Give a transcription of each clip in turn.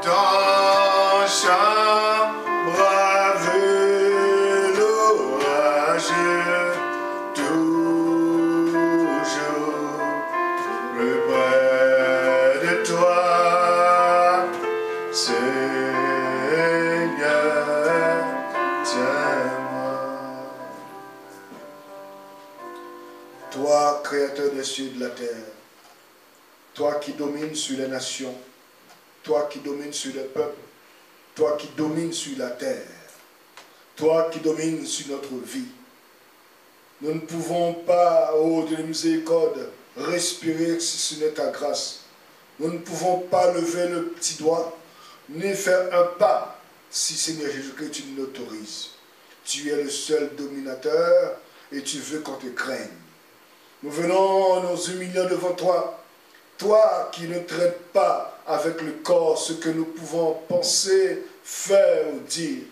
Ton chant brave l'orage, toujours plus près de toi, Seigneur, tiens-moi. Toi, créateur des cieux et de la terre, toi qui domines sur les nations, toi qui domines sur les peuples, toi qui domines sur la terre, toi qui domines sur notre vie. Nous ne pouvons pas, ô Dieu de miséricorde, respirer si ce n'est ta grâce. Nous ne pouvons pas lever le petit doigt, ni faire un pas, si Seigneur Jésus-Christ, tu nous l'autorises. Tu es le seul dominateur et tu veux qu'on te craigne. Nous venons nous humiliant devant toi, toi qui ne traites pas avec le corps ce que nous pouvons penser, faire ou dire,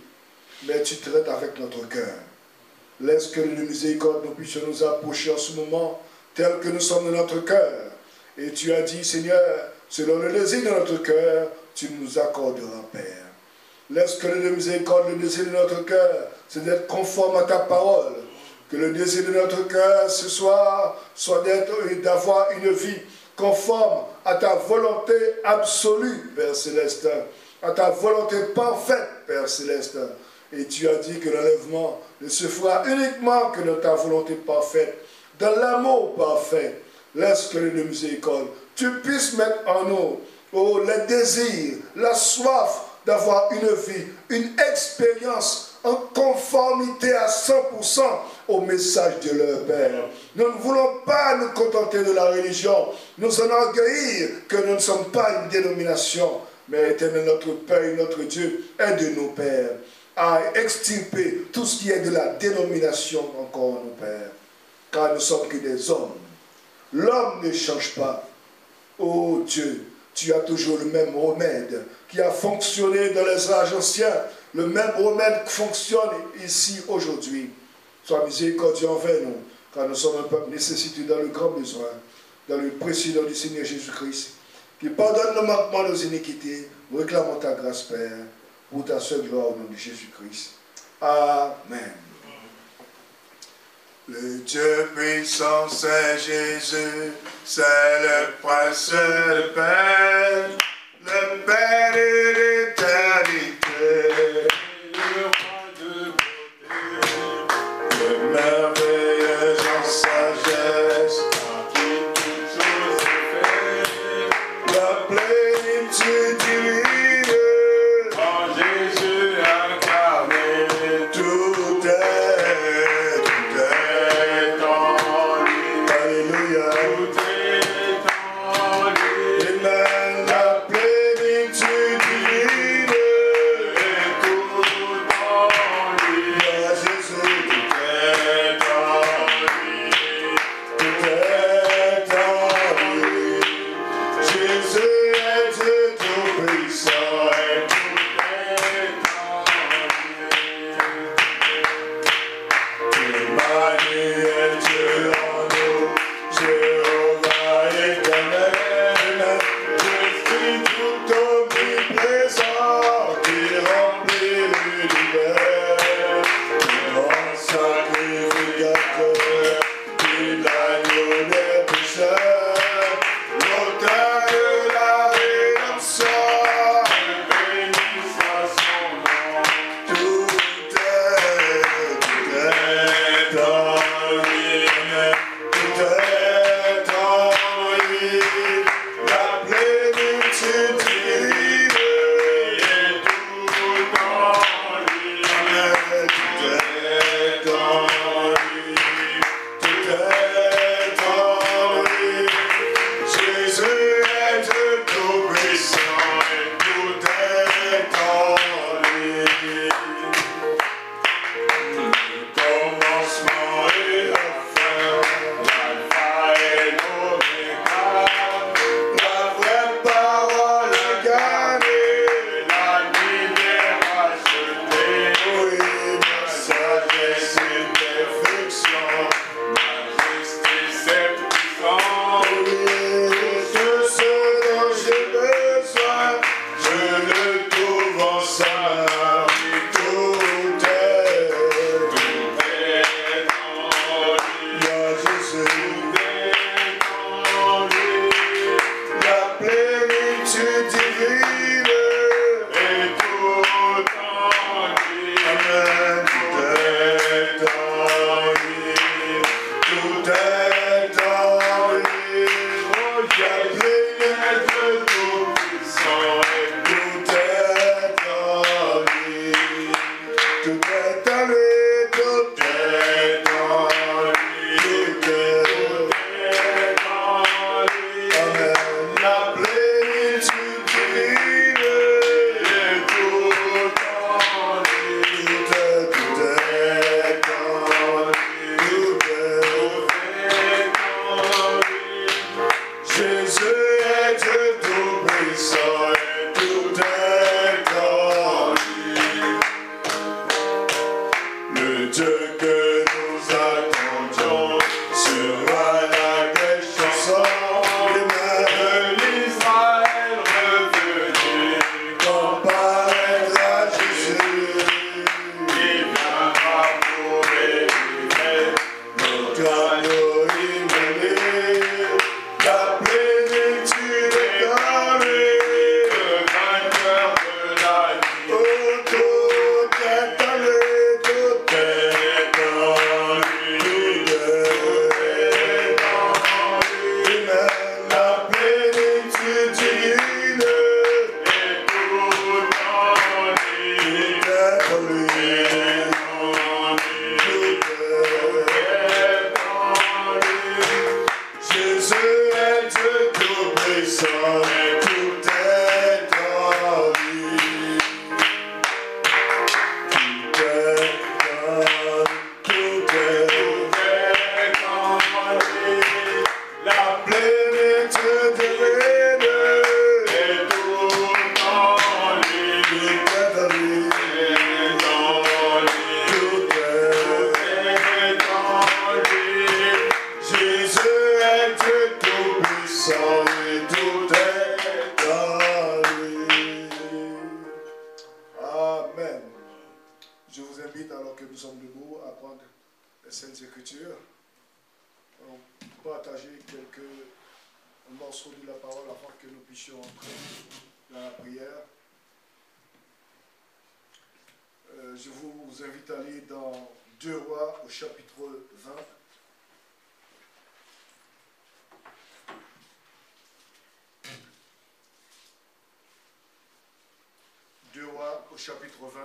mais tu traites avec notre cœur. Laisse que le miséricorde nous puissions nous approcher en ce moment, tel que nous sommes dans notre cœur. Et tu as dit, Seigneur, selon le désir de notre cœur, tu nous accorderas, Père. Laisse que le miséricorde, le désir de notre cœur, c'est d'être conforme à ta parole. Que le désir de notre cœur ce soir soit d'avoir une vie conforme à ta volonté absolue, Père Céleste, à ta volonté parfaite, Père Céleste. Et tu as dit que l'enlèvement ne se fera uniquement que dans ta volonté parfaite, dans l'amour parfait. Laisse que le miséricorde, tu puisses mettre en nous les désirs, la soif d'avoir une vie, une expérience en conformité à 100% au message de leur Père. Nous ne voulons pas nous contenter de la religion, nous enorgueillir que nous ne sommes pas une dénomination, mais éternel notre Père et notre Dieu, aide-nous, Père, à extirper tout ce qui est de la dénomination encore, nos Pères, car nous sommes que des hommes. L'homme ne change pas. Oh Dieu, tu as toujours le même remède qui a fonctionné dans les âges anciens. Le même remède fonctionne ici aujourd'hui. Sois miséricordieux envers nous, car nous sommes un peuple nécessité dans le grand besoin, dans le précieux nom du Seigneur Jésus-Christ, qui pardonne nos manquements, nos iniquités. Nous réclamons ta grâce, Père, pour ta seule gloire au nom de Jésus-Christ. Amen. Le Dieu puissant, c'est Jésus, c'est le Prince de paix, le Père de l'éternité, le roi de beauté, le merveilleux en sagesse, qui toute chose fait, la plénitude divine, en Jésus incarné, tout est en lui. Alléluia. Tout est en lui. Amen. La plénitude divine est tout en lui. Jésus, tout est en lui. Tout est en lui. Jésus est Dieu tout puissant. les Saintes Écritures. Allons partager quelques morceaux de la parole afin que nous puissions entrer dans la prière. Je vous invite à aller dans 2 Rois au chapitre 20. 2 Rois au chapitre 20.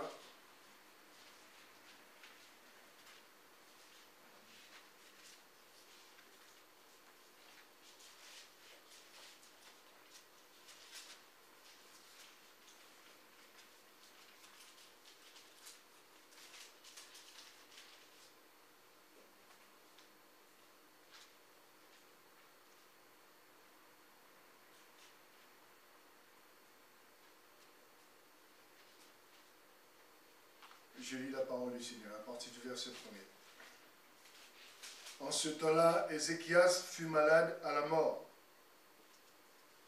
Je lis la parole du Seigneur à partir du verset 1er. En ce temps-là, Ézéchias fut malade à la mort.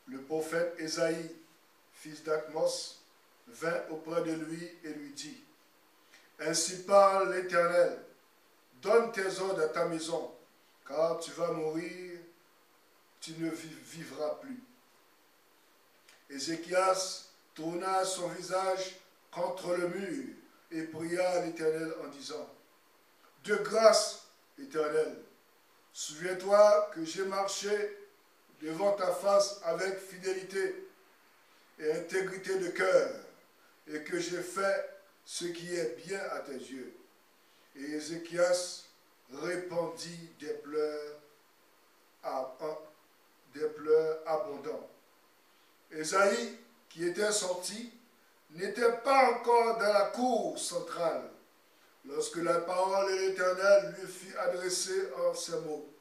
Le prophète Ésaïe, fils d'Achmos, vint auprès de lui et lui dit: Ainsi parle l'Éternel, donne tes ordres à ta maison, car tu vas mourir, tu ne vivras plus. Ézéchias tourna son visage contre le mur et pria à l'Éternel en disant: De grâce, Éternel, souviens-toi que j'ai marché devant ta face avec fidélité et intégrité de cœur, et que j'ai fait ce qui est bien à tes yeux. Et Ézéchias répandit des pleurs abondants. Ésaïe, qui était sorti, n'était pas encore dans la cour centrale, lorsque la parole de l'Éternel lui fut adressée en ces mots: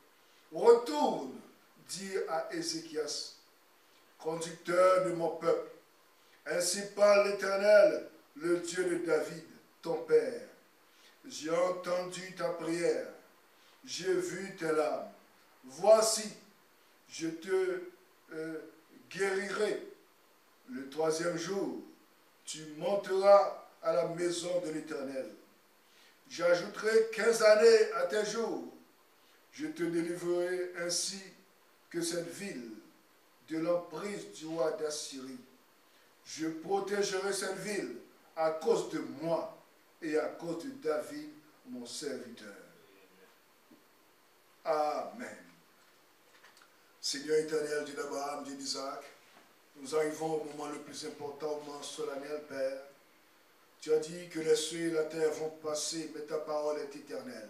Retourne dire à Ézéchias, conducteur de mon peuple, ainsi parle l'Éternel, le Dieu de David, ton père. J'ai entendu ta prière, j'ai vu tes larmes. Voici, je te guérirai. Le 3e jour, tu monteras à la maison de l'Éternel. J'ajouterai 15 années à tes jours. Je te délivrerai ainsi que cette ville de l'emprise du roi d'Assyrie. Je protégerai cette ville à cause de moi et à cause de David, mon serviteur. Amen. Seigneur éternel, Dieu d'Abraham, Dieu d'Isaac, nous arrivons au moment le plus important, au moment solennel, Père. Tu as dit que les cieux et la terre vont passer, mais ta parole est éternelle.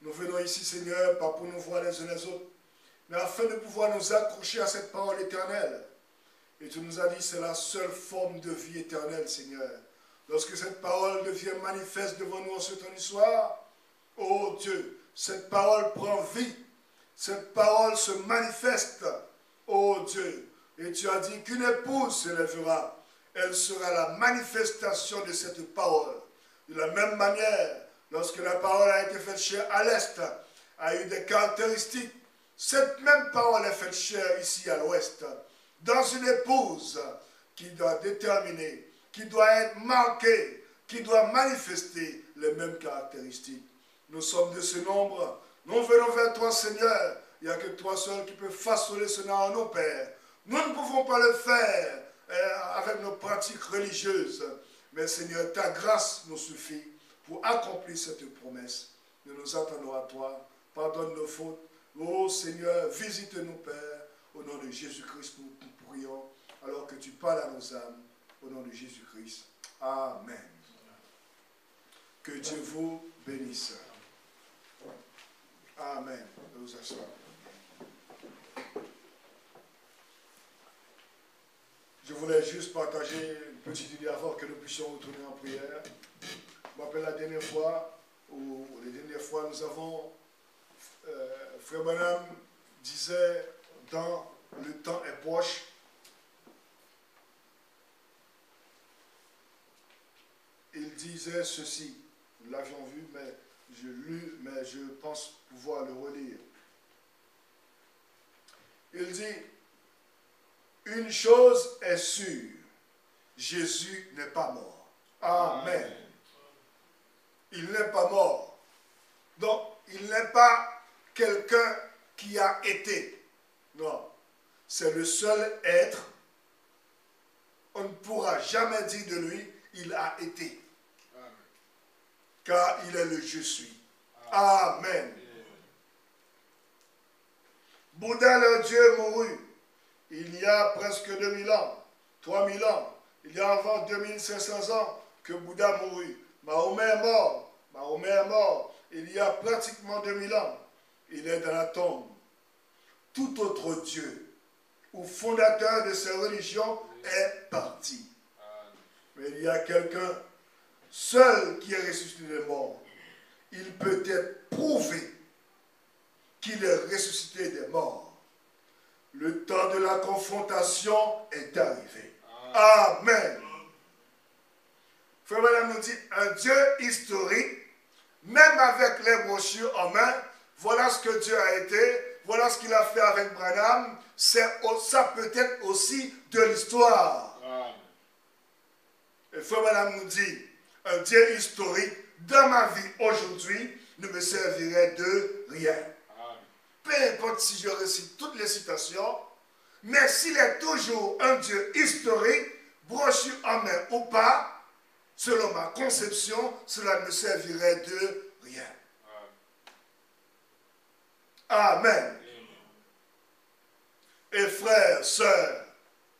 Nous venons ici, Seigneur, pas pour nous voir les uns les autres, mais afin de pouvoir nous accrocher à cette parole éternelle. Et tu nous as dit, c'est la seule forme de vie éternelle, Seigneur. Lorsque cette parole devient manifeste devant nous en ce temps du soir, oh Dieu, cette parole prend vie, cette parole se manifeste, oh Dieu. Et tu as dit qu'une épouse se lèvera, elle sera la manifestation de cette parole. De la même manière, lorsque la parole a été faite chair à l'Est, a eu des caractéristiques, cette même parole est faite chair ici à l'Ouest, dans une épouse qui doit déterminer, qui doit être marquée, qui doit manifester les mêmes caractéristiques. Nous sommes de ce nombre, nous venons vers toi, Seigneur. Il n'y a que toi seul qui peux façonner cela en nos pères. Nous ne pouvons pas le faire avec nos pratiques religieuses, mais Seigneur, ta grâce nous suffit pour accomplir cette promesse. Nous nous attendons à toi. Pardonne nos fautes. Oh Seigneur, visite-nous, Père. Au nom de Jésus-Christ, nous prions, alors que tu parles à nos âmes. Au nom de Jésus-Christ. Amen. Que Dieu vous bénisse. Amen. Nous asseoir. Je voulais juste partager une petite idée avant que nous puissions retourner en prière. Je me rappelle la dernière fois, ou les dernières fois, nous avons, Frère Branham disait, dans le temps est proche, il disait ceci, nous l'avions vu, mais je pense pouvoir le relire. Il dit: une chose est sûre, Jésus n'est pas mort. Amen. Il n'est pas mort. Donc, il n'est pas quelqu'un qui a été. Non. C'est le seul être. On ne pourra jamais dire de lui, il a été. Amen. Car il est le je suis. Amen. Amen. Bouddha, le Dieu, mourut il y a presque 2000 ans, 3000 ans. Il y a avant 2500 ans que Bouddha mourut. Mahomet est mort. Mahomet est mort. Il y a pratiquement 2000 ans. Il est dans la tombe. Tout autre Dieu ou fondateur de ces religions est parti. Mais il y a quelqu'un seul qui est ressuscité des morts. Il peut être prouvé qu'il est ressuscité des morts. Le temps de la confrontation est arrivé. Amen. Frère Branham nous dit, un Dieu historique, même avec les brochures en main, voilà ce que Dieu a été, voilà ce qu'il a fait avec Branham, ça peut être aussi de l'histoire. Et Frère Branham nous dit, un Dieu historique, dans ma vie aujourd'hui, ne me servirait de rien. Peu importe si je récite toutes les citations, mais s'il est toujours un Dieu historique, brochure en main ou pas, selon ma conception, cela ne me servirait de rien. Amen. Et frères, sœurs,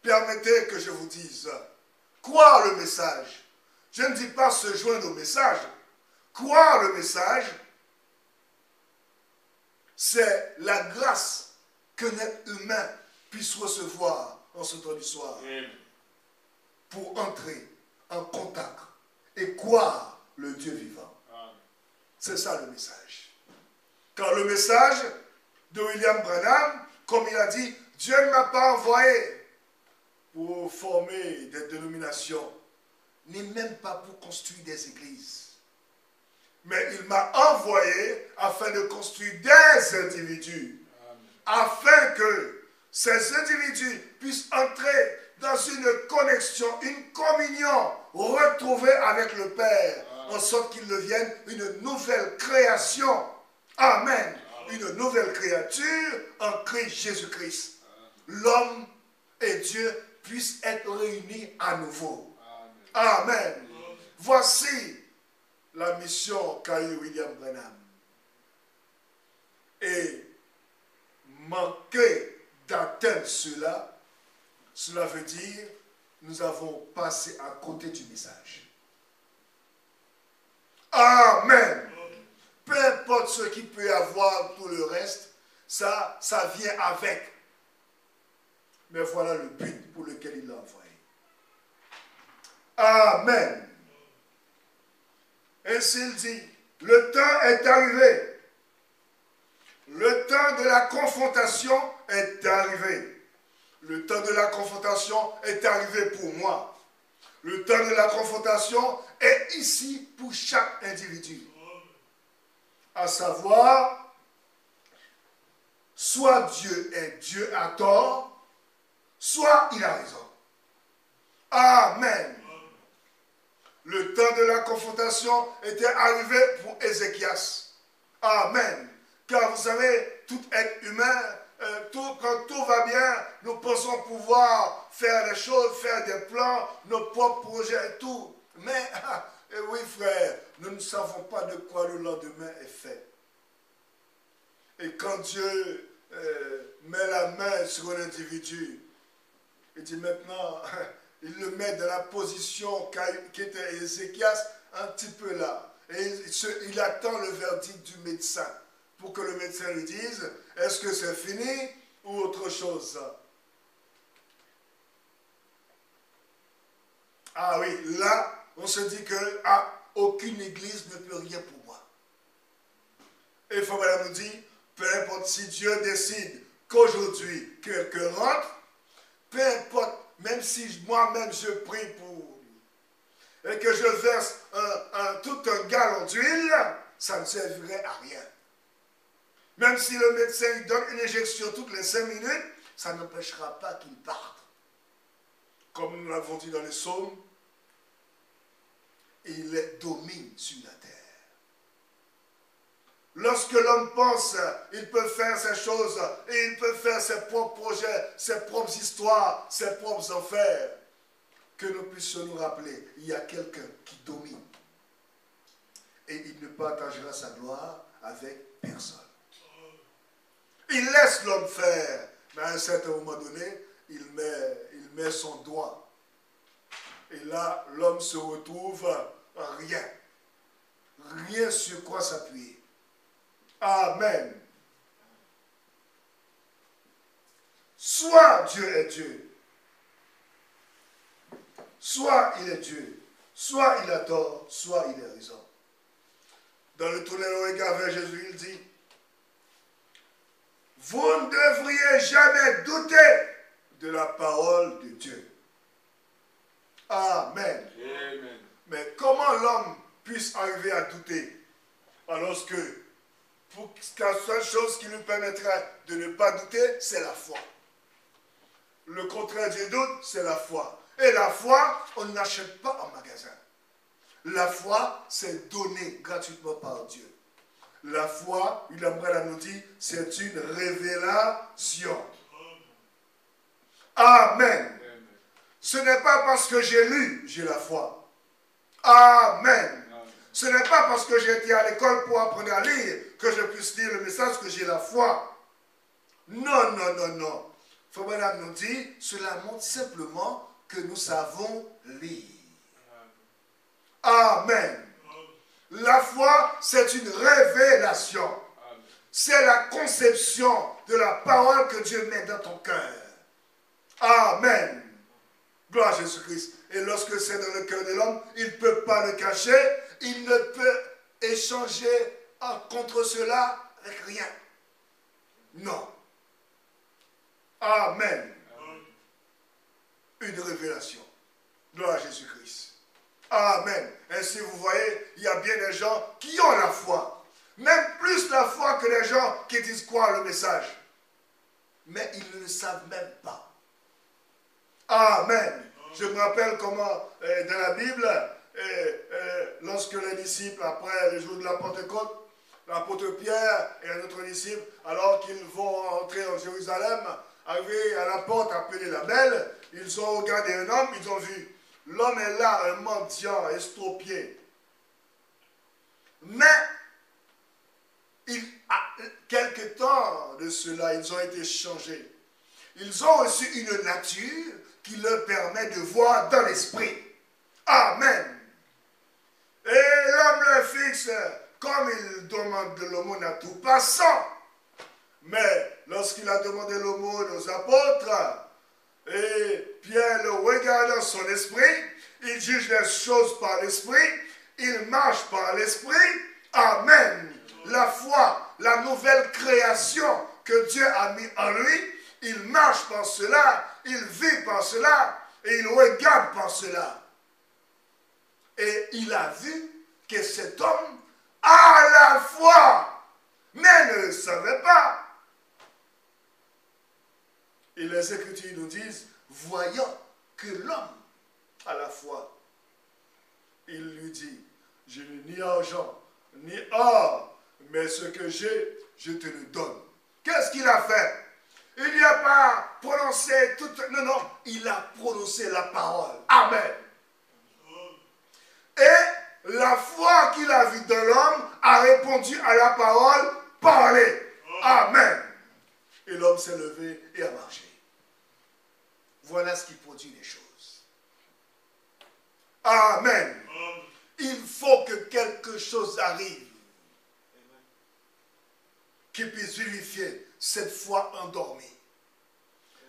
permettez que je vous dise, croire le message. Je ne dis pas se joindre au message. Croire le message, c'est la grâce qu'un être humain puisse recevoir en ce temps du soir. Pour entrer en contact et croire le Dieu vivant. C'est ça le message. Car le message de William Branham, comme il a dit, Dieu ne m'a pas envoyé pour former des dénominations, ni même pas pour construire des églises. Mais il m'a envoyé afin de construire des individus. Afin que ces individus puissent entrer dans une connexion, une communion retrouvée avec le Père, en sorte qu'ils deviennent une nouvelle création. Amen. Une nouvelle créature en Christ Jésus-Christ. L'homme et Dieu puissent être réunis à nouveau. Amen. Voici la mission qu'a eu William Branham. Et manquer d'atteindre cela, cela veut dire nous avons passé à côté du message. Amen. Peu importe ce qu'il peut y avoir, tout le reste, ça vient avec. Mais voilà le but pour lequel il l'a envoyé. Amen. Ainsi il dit, le temps est arrivé. Le temps de la confrontation est arrivé. Le temps de la confrontation est arrivé pour moi. Le temps de la confrontation est ici pour chaque individu. À savoir, soit Dieu est Dieu à tort, soit il a raison. Amen. Le temps de la confrontation était arrivé pour Ézéchias. Amen. Car vous savez, tout être humain, quand tout va bien, nous pensons pouvoir faire des choses, faire des plans, nos propres projets et tout. Mais, oui frère, nous ne savons pas de quoi le lendemain est fait. Et quand Dieu met la main sur un individu, il dit maintenant, il le met dans la position qu'était Ézéchias, un petit peu là. Et il attend le verdict du médecin pour que le médecin lui dise, est-ce que c'est fini ou autre chose? Ah oui, là, on se dit que aucune église ne peut rien pour moi. Et Fabien nous dit, peu importe si Dieu décide qu'aujourd'hui quelqu'un rentre, peu importe, même si moi-même je prie pour lui, et que je verse tout un gallon d'huile, ça ne servirait à rien. Même si le médecin lui donne une injection toutes les 5 minutes, ça n'empêchera pas qu'il parte. Comme nous l'avons dit dans les psaumes, il domine sur la terre. Lorsque l'homme pense, il peut faire ses choses et il peut faire ses propres projets, ses propres histoires, ses propres affaires. Que nous puissions nous rappeler, il y a quelqu'un qui domine. Et il ne partagera sa gloire avec personne. Il laisse l'homme faire, mais à un certain moment donné, il met son doigt. Et là, l'homme se retrouve rien. Rien sur quoi s'appuyer. Amen. Soit Dieu est Dieu, soit il est Dieu, soit il a tort, soit il a raison. Dans le tourner le regard vers Jésus, il dit, vous ne devriez jamais douter de la parole de Dieu. Amen. Amen. Mais comment l'homme puisse arriver à douter alors que pour la seule chose qui lui permettrait de ne pas douter, c'est la foi. Le contraire du doute, c'est la foi. Et la foi, on n'achète pas en magasin. La foi, c'est donné gratuitement par Dieu. La foi, William Branham nous dit, c'est une révélation. Amen. Ce n'est pas parce que j'ai lu, j'ai la foi. Amen. Ce n'est pas parce que j'ai été à l'école pour apprendre à lire que je puisse lire le message que j'ai la foi. Non, non, non, non. Frère Branham nous dit, cela montre simplement que nous savons lire. Amen. La foi, c'est une révélation. C'est la conception de la parole que Dieu met dans ton cœur. Amen. Gloire à Jésus-Christ. Et lorsque c'est dans le cœur de l'homme, il ne peut pas le cacher. Il ne peut échanger contre cela avec rien. Non. Amen. Une révélation. Gloire à Jésus-Christ. Amen. Ainsi, vous voyez, il y a bien des gens qui ont la foi. Même plus la foi que les gens qui disent croire le message. Mais ils ne le savent même pas. Amen. Je me rappelle comment, dans la Bible, lorsque les disciples, après le jour de la Pentecôte, l'apôtre Pierre et un autre disciple, alors qu'ils vont entrer en Jérusalem, arrivés à la porte appelée la Belle, ils ont regardé un homme, ils ont vu. L'homme est là, un mendiant, estropié. Mais, quelque temps de cela, ils ont été changés. Ils ont reçu une nature qui leur permet de voir dans l'esprit. Amen. Et l'homme le fixe, comme il demande de l'aumône à tout passant. Mais lorsqu'il a demandé l'aumône aux apôtres, et Pierre le regarde dans son esprit, il juge les choses par l'esprit, il marche par l'esprit. Amen. La foi, la nouvelle création que Dieu a mis en lui, il marche par cela, il vit par cela, et il regarde par cela. Et il a vu que cet homme a la foi, mais ne le savait pas. Et les Écritures nous disent, voyant que l'homme a la foi, il lui dit, je n'ai ni argent, ni or, mais ce que j'ai, je te le donne. Qu'est-ce qu'il a fait? Il n'y a pas prononcé toute... Non, non, il a prononcé la parole. Amen. Et la foi qu'il a vue dans l'homme a répondu à la parole parlée. Amen. Et l'homme s'est levé et a marché. Voilà ce qui produit les choses. Amen. Il faut que quelque chose arrive qui puisse vérifier cette foi endormie,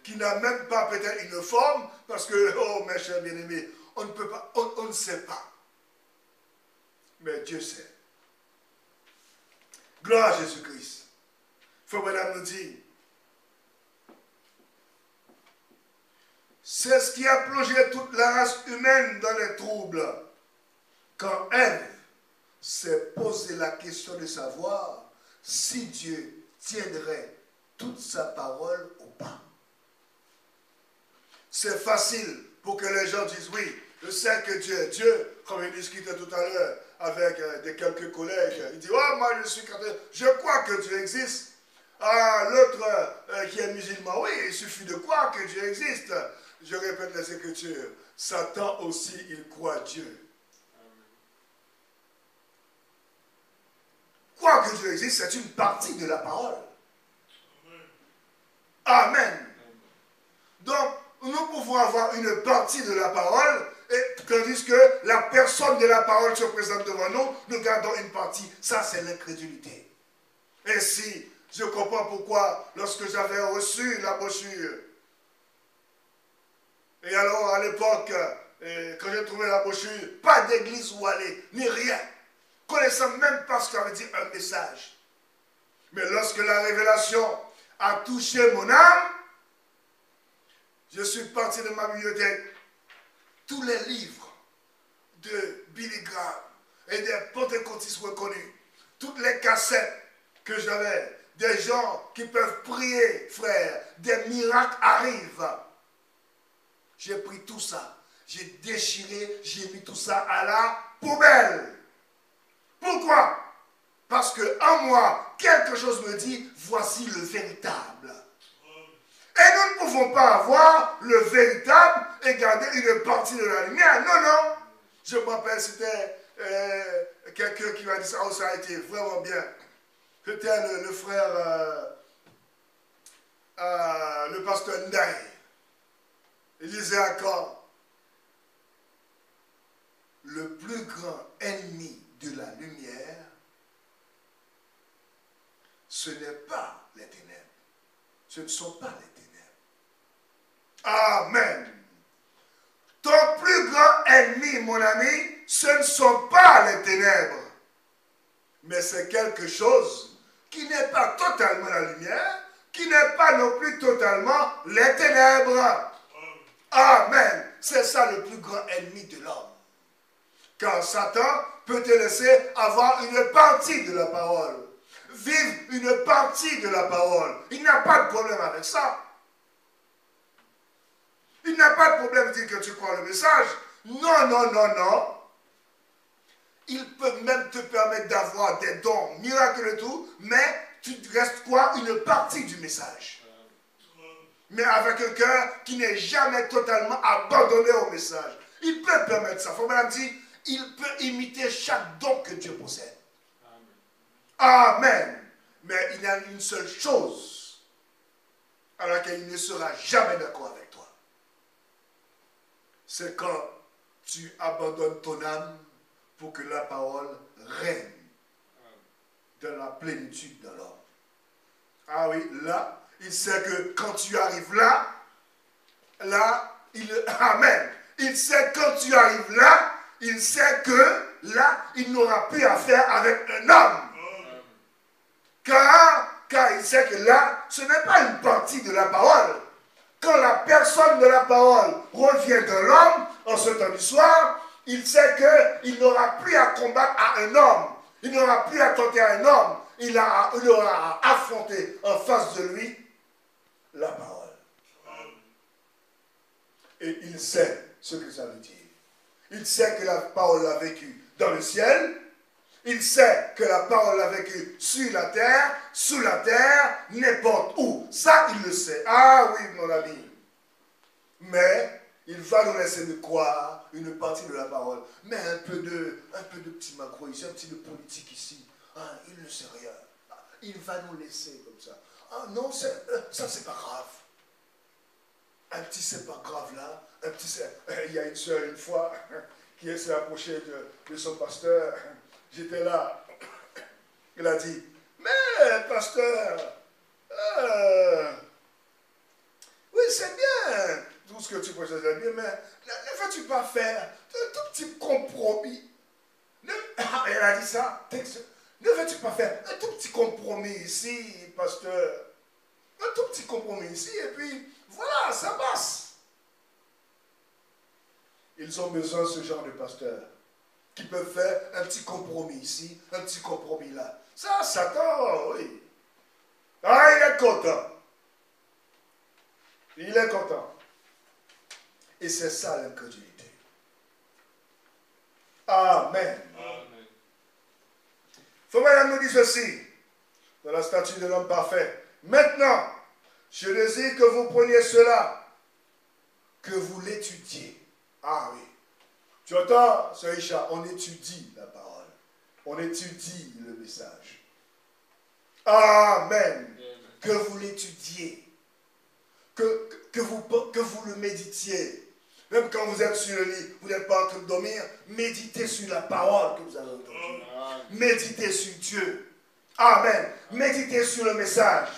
qui n'a même pas peut-être une forme, parce que, oh mes chers bien-aimés, on ne peut pas, on ne sait pas. Mais Dieu sait. Gloire à Jésus-Christ. Frère Branham nous dit, c'est ce qui a plongé toute la race humaine dans les troubles. Quand Ève s'est posé la question de savoir si Dieu tiendrait toute sa parole ou pas. C'est facile pour que les gens disent oui, Je sais que Dieu est Dieu, comme il discutait tout à l'heure avec quelques collègues. Il dit, oh, moi je suis catholique, je crois que Dieu existe. Ah, l'autre qui est musulman, oui, il suffit de croire que Dieu existe. Je répète les Écritures. Satan aussi, il croit Dieu. Croire que Dieu existe, c'est une partie de la parole. Amen. Donc, nous pouvons avoir une partie de la parole, et tandis que la personne de la parole se présente devant nous, nous gardons une partie. Ça, c'est l'incrédulité. Et si je comprends pourquoi, lorsque j'avais reçu la brochure, et alors à l'époque, quand j'ai trouvé la brochure, pas d'église où aller, ni rien, connaissant même pas ce qu'avait dit un message. Mais lorsque la révélation a touché mon âme, je suis parti de ma bibliothèque, tous les livres de Billy Graham et des pentecôtistes reconnus, toutes les cassettes que j'avais, des gens qui peuvent prier, frère, des miracles arrivent. J'ai pris tout ça, j'ai déchiré, j'ai mis tout ça à la poubelle. Pourquoi? Parce qu'en moi, quelque chose me dit, voici le véritable. Et nous ne pouvons pas avoir le véritable et garder une partie de la lumière. Non, non. Je me rappelle, c'était quelqu'un qui m'a dit ça. Oh, ça a été vraiment bien. C'était le frère, le pasteur Ndaï. Il disait encore, le plus grand ennemi de la lumière, ce n'est pas les ténèbres. Ce ne sont pas les ténèbres. Amen. Ton plus grand ennemi, mon ami, ce ne sont pas les ténèbres. Mais c'est quelque chose qui n'est pas totalement la lumière, qui n'est pas non plus totalement les ténèbres. Amen. C'est ça le plus grand ennemi de l'homme. Car Satan peut te laisser avoir une partie de la parole. Vivre une partie de la parole. Il n'a pas de problème avec ça. Il n'a pas de problème de dire que tu crois le message. Non, non, non, non. Il peut même te permettre d'avoir des dons miracles et tout, mais tu restes quoi? Une partie du message. Mais avec un cœur qui n'est jamais totalement abandonné au message. Il peut permettre ça. Faut même dire, il peut imiter chaque don que Dieu possède. Amen. Mais il y a une seule chose à laquelle il ne sera jamais d'accord avec toi. C'est quand tu abandonnes ton âme pour que la parole règne dans la plénitude de l'homme. Ah oui, là, il sait que quand tu arrives là, amen. Il sait quand tu arrives là, il sait que là, il n'aura plus affaire avec un homme. Car il sait que là, ce n'est pas une partie de la parole. Quand la personne de la parole revient de l'homme, en ce temps du soir, il sait qu'il n'aura plus à combattre à un homme. Il n'aura plus à tenter à un homme. Il aura à affronter en face de lui la parole. Et il sait ce que ça veut dire. Il sait que la parole l'a vécu dans le ciel. Il sait que la parole l'a vécu sur la terre, sous la terre, n'importe où. Ça, il le sait. Ah oui, mon ami. Mais il va nous laisser de croire une partie de la parole. Mais un peu de petit macro ici, un petit de politique ici. Ah, il ne sait rien. Ah, il va nous laisser comme ça. Ah non, ça c'est pas grave. Un petit c'est pas grave là. Un petit il y a une soeur une fois qui s'est approchée de son pasteur. J'étais là. Il a dit, mais pasteur, oui c'est bien. Tout ce que tu prêches, c'est bien, mais ne veux-tu pas faire un tout petit compromis? Elle a dit ça. Ne veux-tu pas faire un tout petit compromis ici, pasteur? Un tout petit compromis ici, et puis voilà, ça passe. Ils ont besoin de ce genre de pasteurs qui peuvent faire un petit compromis ici, un petit compromis là. Ça, Satan, oui. Ah, il est content. Il est content. Et c'est ça l'incrédulité. Amen. Frère Branham nous dit ceci, dans la statue de l'homme parfait. Maintenant, je désire que vous preniez cela, que vous l'étudiez. Ah oui. Tu entends, Sœur Isha, on étudie la parole. On étudie le message. Amen. Que vous l'étudiez. Que vous le méditiez. Même quand vous êtes sur le lit, vous n'êtes pas en train de dormir, méditez sur la parole que vous avez entendue. Méditez sur Dieu. Amen. Méditez sur le message.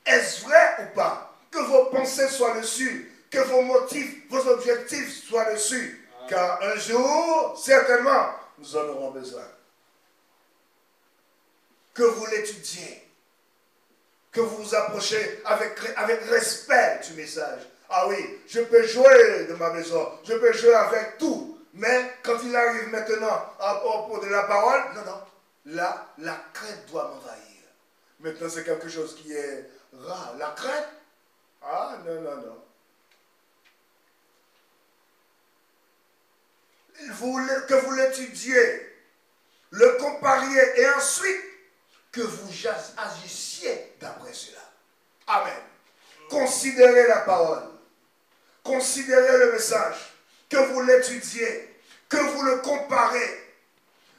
Est-ce vrai ou pas? Que vos pensées soient dessus. Que vos motifs, vos objectifs soient dessus. Car un jour, certainement, nous en aurons besoin. Que vous l'étudiez. Que vous vous approchez avec respect du message. Ah oui, je peux jouer de ma maison, je peux jouer avec tout. Mais quand il arrive maintenant à propos de la parole, non, là, la crainte doit m'envahir. Maintenant, c'est quelque chose qui est rare. La crainte? Ah, non. Que vous l'étudiez, le compariez et ensuite que vous agissiez d'après cela. Amen. Considérez la parole. Considérez le message. Que vous l'étudiez. Que vous le comparez.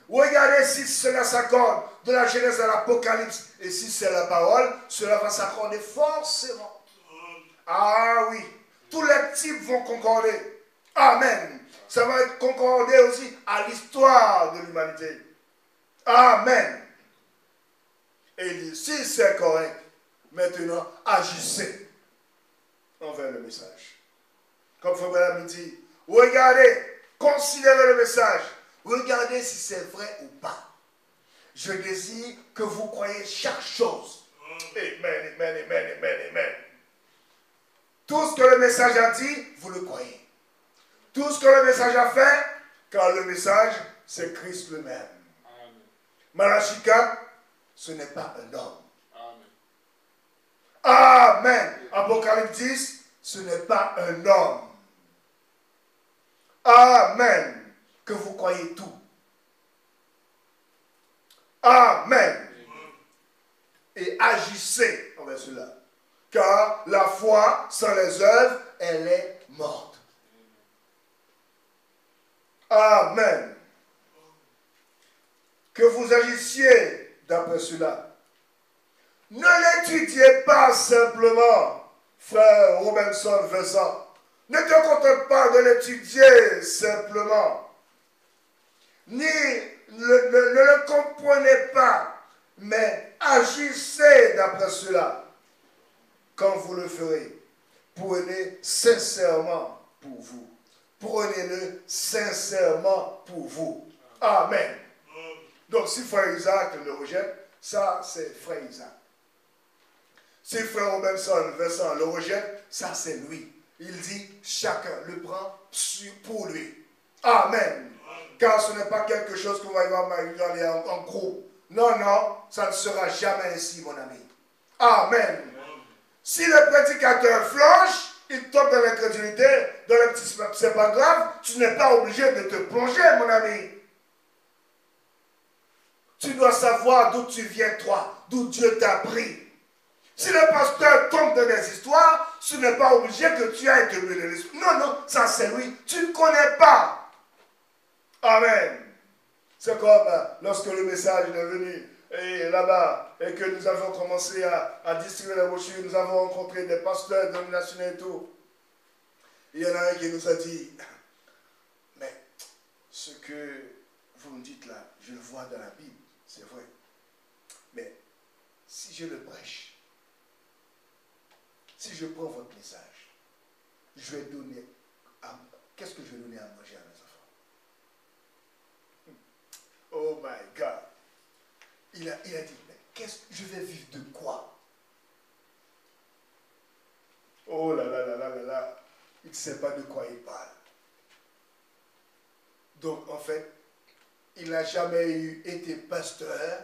Regardez si cela s'accorde de la Genèse à l'Apocalypse. Et si c'est la parole, cela va s'accorder forcément. Ah oui. Tous les types vont concorder. Amen. Ça va être concordé aussi à l'histoire de l'humanité. Amen. Et il dit, si c'est correct, maintenant, agissez envers le message. Comme Frère Branham dit, regardez, considérez le message, regardez si c'est vrai ou pas. Je désire que vous croyez chaque chose. Amen. Tout ce que le message a dit, vous le croyez. Tout ce que le message a fait, car le message, c'est Christ lui-même. Malachie 4, ce n'est pas un homme. Amen. Apocalypse 10, ce n'est pas un homme. Amen. Que vous croyez tout. Amen. Et agissez envers cela. Car la foi sans les œuvres, elle est morte. Amen. Que vous agissiez d'après cela. Ne l'étudiez pas simplement, frère Robinson Vincent. Ne te contente pas de l'étudier simplement. Ne le comprenez pas, mais agissez d'après cela. Quand vous le ferez, prenez sincèrement pour vous. Prenez-le sincèrement pour vous. Amen. Donc si frère Isaac le rejette, ça c'est frère Isaac. Si frère Robinson Vincent le rejette, ça c'est lui. Il dit, chacun le prend pour lui. Amen. Car ce n'est pas quelque chose qu'on va aller en groupe. Non, ça ne sera jamais ainsi, mon ami. Amen. Si le prédicateur flanche, il tombe dans l'incrédulité, dans le petit, c'est pas grave, tu n'es pas obligé de te plonger, mon ami. Tu dois savoir d'où tu viens, toi, d'où Dieu t'a pris. Si le pasteur tombe dans des histoires, ce n'est pas obligé que tu ailles te mêler l'esprit. Non, ça c'est lui. Tu ne connais pas. Amen. C'est comme lorsque le message est venu là-bas et que nous avons commencé à distribuer la brochure, nous avons rencontré des pasteurs dénominationnels et tout. Il y en a un qui nous a dit, mais ce que vous me dites là, je le vois dans la Bible, c'est vrai. Mais si je le prêche, si je prends votre message, je vais donner, qu'est-ce que je vais donner à manger à mes enfants? Oh my God. Il a dit, mais je vais vivre de quoi? Oh là. Il ne sait pas de quoi il parle. Donc en fait, il n'a jamais été pasteur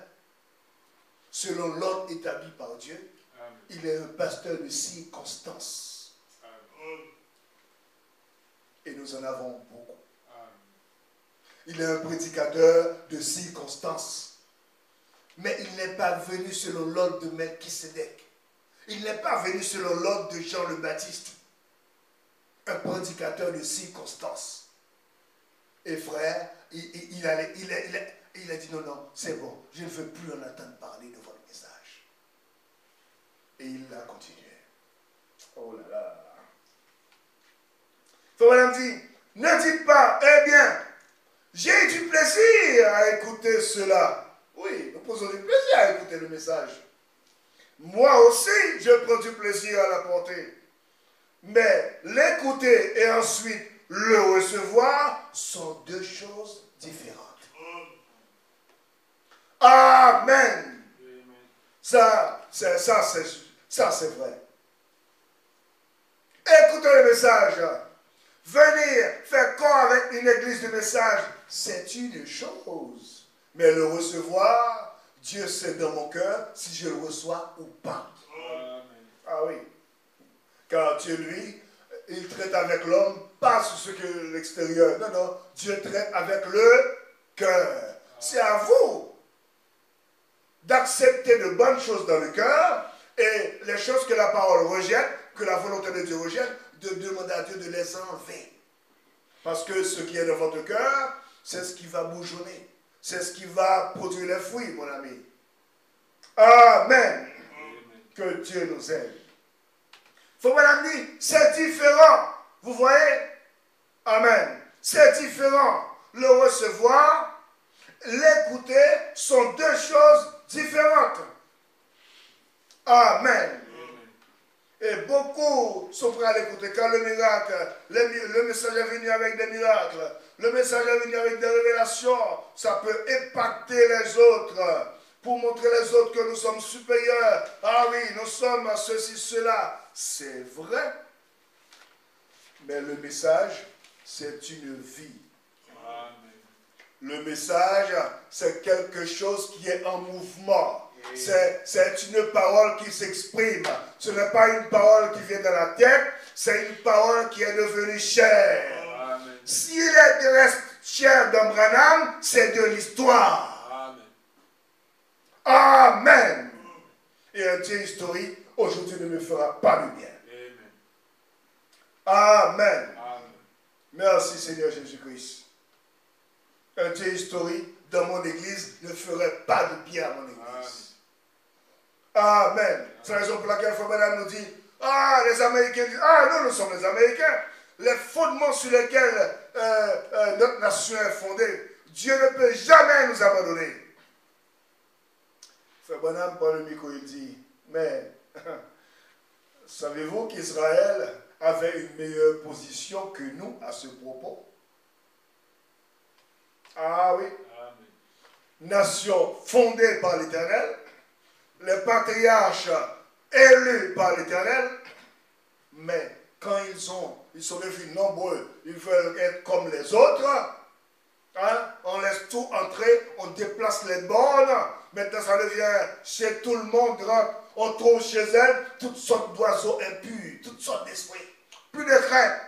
selon l'ordre établi par Dieu. Amen. Il est un pasteur de circonstance. Amen. Et nous en avons beaucoup. Amen. il est un prédicateur de circonstances. Mais il n'est pas venu selon l'ordre de Melchisédek. Il n'est pas venu selon l'ordre de Jean le Baptiste. Un prédicateur de circonstances. Et frère, il a dit non, c'est bon, je ne veux plus en entendre parler de votre message. Et il a continué. Oh là là. Faut madame dit, ne dites pas, eh bien, j'ai du plaisir à écouter cela. Oui, nous posons du plaisir à écouter le message. Moi aussi, je prends du plaisir à l'apporter. Mais l'écouter et ensuite le recevoir sont deux choses différentes. Amen. Ça c'est vrai. Écouter le message. Venir faire corps avec une église de message, c'est une chose. Mais le recevoir, Dieu sait dans mon cœur si je le reçois ou pas. Amen. Ah oui. Car Dieu, lui, il traite avec l'homme, pas sur ce que l'extérieur. Non, non. Dieu traite avec le cœur. C'est à vous d'accepter de bonnes choses dans le cœur et les choses que la parole rejette, que la volonté de Dieu rejette, de demander à Dieu de les enlever. Parce que ce qui est dans votre cœur, c'est ce qui va bourgeonner. C'est ce qui va produire les fruits, mon ami. Amen. Que Dieu nous aide. Faut madame dire, c'est différent. Vous voyez? Amen. C'est différent. Le recevoir, l'écouter sont deux choses différentes. Amen. Et beaucoup sont prêts à l'écouter. Quand le miracle, le message est venu avec des miracles, le message est venu avec des révélations, ça peut impacter les autres, pour montrer les autres que nous sommes supérieurs. Ah oui, nous sommes ceci, cela. C'est vrai. Mais le message, c'est une vie. Amen. Le message, c'est quelque chose qui est en mouvement. C'est une parole qui s'exprime. Ce n'est pas une parole qui vient de la tête, c'est une parole qui est devenue chair. Amen. S'il reste chair dans Branham, c'est de l'histoire. Amen. Amen. Et un Dieu historique, aujourd'hui, ne me fera pas du bien. Amen. Amen. Merci Seigneur Jésus-Christ. Un Dieu historique dans mon église ne ferait pas de bien à mon église. Amen. Amen. C'est la raison pour laquelle Frère Branham nous dit, ah, les Américains disent, ah, nous sommes les Américains. Les fondements sur lesquels notre nation est fondée, Dieu ne peut jamais nous abandonner. Frère Branham, par le micro, il dit, mais savez-vous qu'Israël avait une meilleure position que nous à ce propos? Ah oui. Amen. Nation fondée par l'Éternel, les patriarches élus par l'Éternel, mais quand ils sont devenus nombreux, ils veulent être comme les autres, hein, on laisse tout entrer, on déplace les bornes, maintenant ça devient chez tout le monde, on trouve chez elle toutes sortes d'oiseaux impurs, toutes sortes d'esprits, plus de crainte.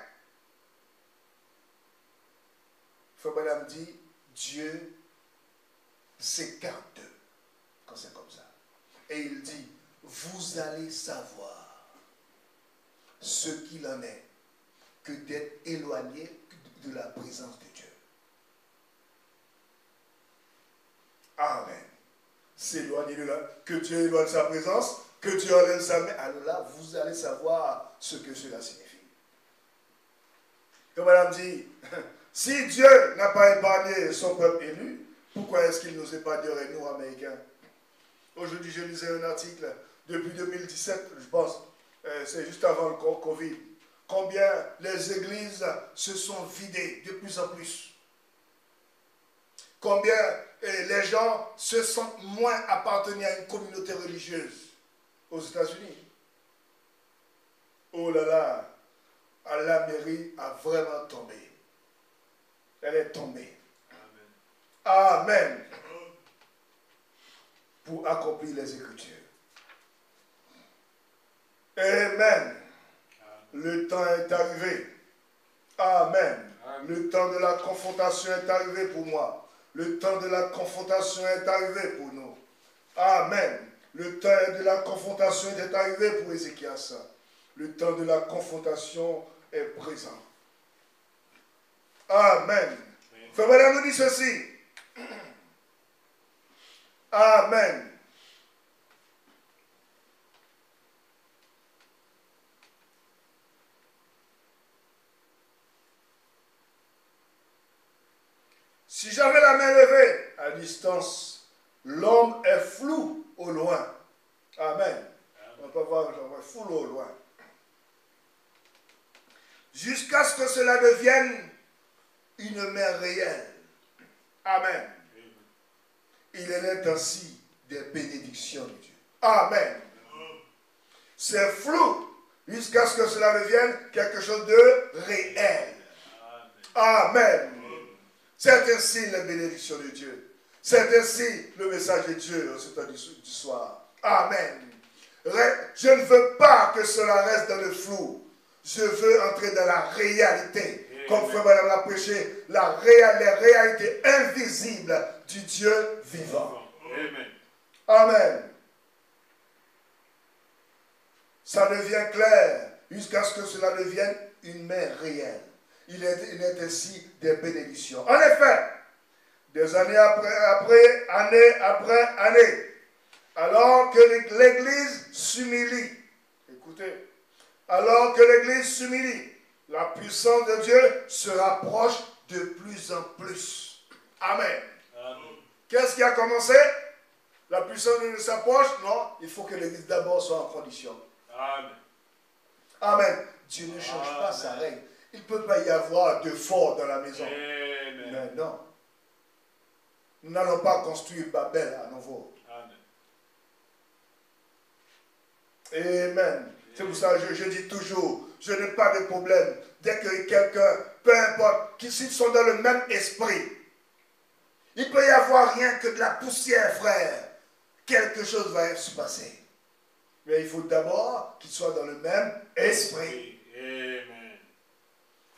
Frère Branham dit, Dieu s'écarte d'eux quand c'est comme ça. Et il dit, vous allez savoir ce qu'il en est que d'être éloigné de la présence de Dieu. Amen. S'éloigner de que Dieu éloigne sa présence, que Dieu enlève sa main. Alors là, vous allez savoir ce que cela signifie. Comme madame dit, si Dieu n'a pas épargné son peuple élu, pourquoi est-ce qu'il nous épargnerait, nous, Américains? Aujourd'hui, je lisais un article, depuis 2017, je pense, c'est juste avant le Covid, combien les églises se sont vidées de plus en plus. Combien les gens se sentent moins appartenir à une communauté religieuse aux États-Unis. Oh là là, l'Amérique a vraiment tombé. Elle est tombée. Amen. Amen. Pour accomplir les Écritures. Amen. Le temps est arrivé. Amen. Amen. Le temps de la confrontation est arrivé pour moi. Le temps de la confrontation est arrivé pour nous. Amen. Le temps de la confrontation est arrivé pour Ézéchias. Le temps de la confrontation est présent. Amen. Frère Branham nous dit ceci. Amen. Si j'avais la main levée à distance, l'homme est flou au loin. Amen. On peut voir flou au loin. Jusqu'à ce que cela devienne une main réelle. Amen. Il en est ainsi des bénédictions de Dieu. Amen. C'est flou jusqu'à ce que cela devienne quelque chose de réel. Amen. C'est ainsi la bénédiction de Dieu. C'est ainsi le message de Dieu au temps du soir. Amen. Je ne veux pas que cela reste dans le flou. Je veux entrer dans la réalité. Comme Frère Branham l'a prêché, les réalités invisibles du Dieu vivant. Amen. Amen. Ça devient clair jusqu'à ce que cela devienne une main réelle. Il est ainsi des bénédictions. En effet, des années année après année, alors que l'Église s'humilie, écoutez, alors que l'Église s'humilie, la puissance de Dieu se rapproche de plus en plus. Amen. Qu'est-ce qui a commencé? La puissance de Dieu s'approche? Non, il faut que l'Église d'abord soit en condition. Amen. Amen. Dieu ne change pas sa règle. Il ne peut pas y avoir de fort dans la maison. Amen. Mais non. Nous n'allons pas construire Babel à nouveau. Amen. Amen. C'est pour ça que je dis toujours, je n'ai pas de problème. Dès que quelqu'un, peu importe, s'ils sont dans le même esprit, il peut y avoir rien que de la poussière, frère. Quelque chose va se passer. Mais il faut d'abord qu'ils soient dans le même esprit. Amen.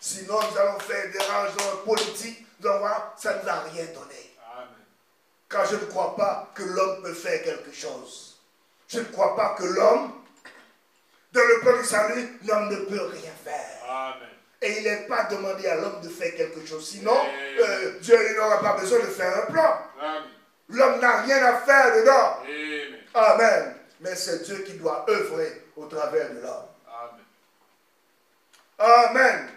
Sinon, nous allons faire des rangements politiques, ça ne va rien donner. Amen. Car je ne crois pas que l'homme peut faire quelque chose. Je ne crois pas que l'homme, dans le plan du salut, l'homme ne peut rien faire. Amen. Et il n'est pas demandé à l'homme de faire quelque chose. Sinon, Dieu n'aura pas besoin de faire un plan. Amen. L'homme n'a rien à faire dedans. Amen. Amen. Mais c'est Dieu qui doit œuvrer au travers de l'homme. Amen. Amen.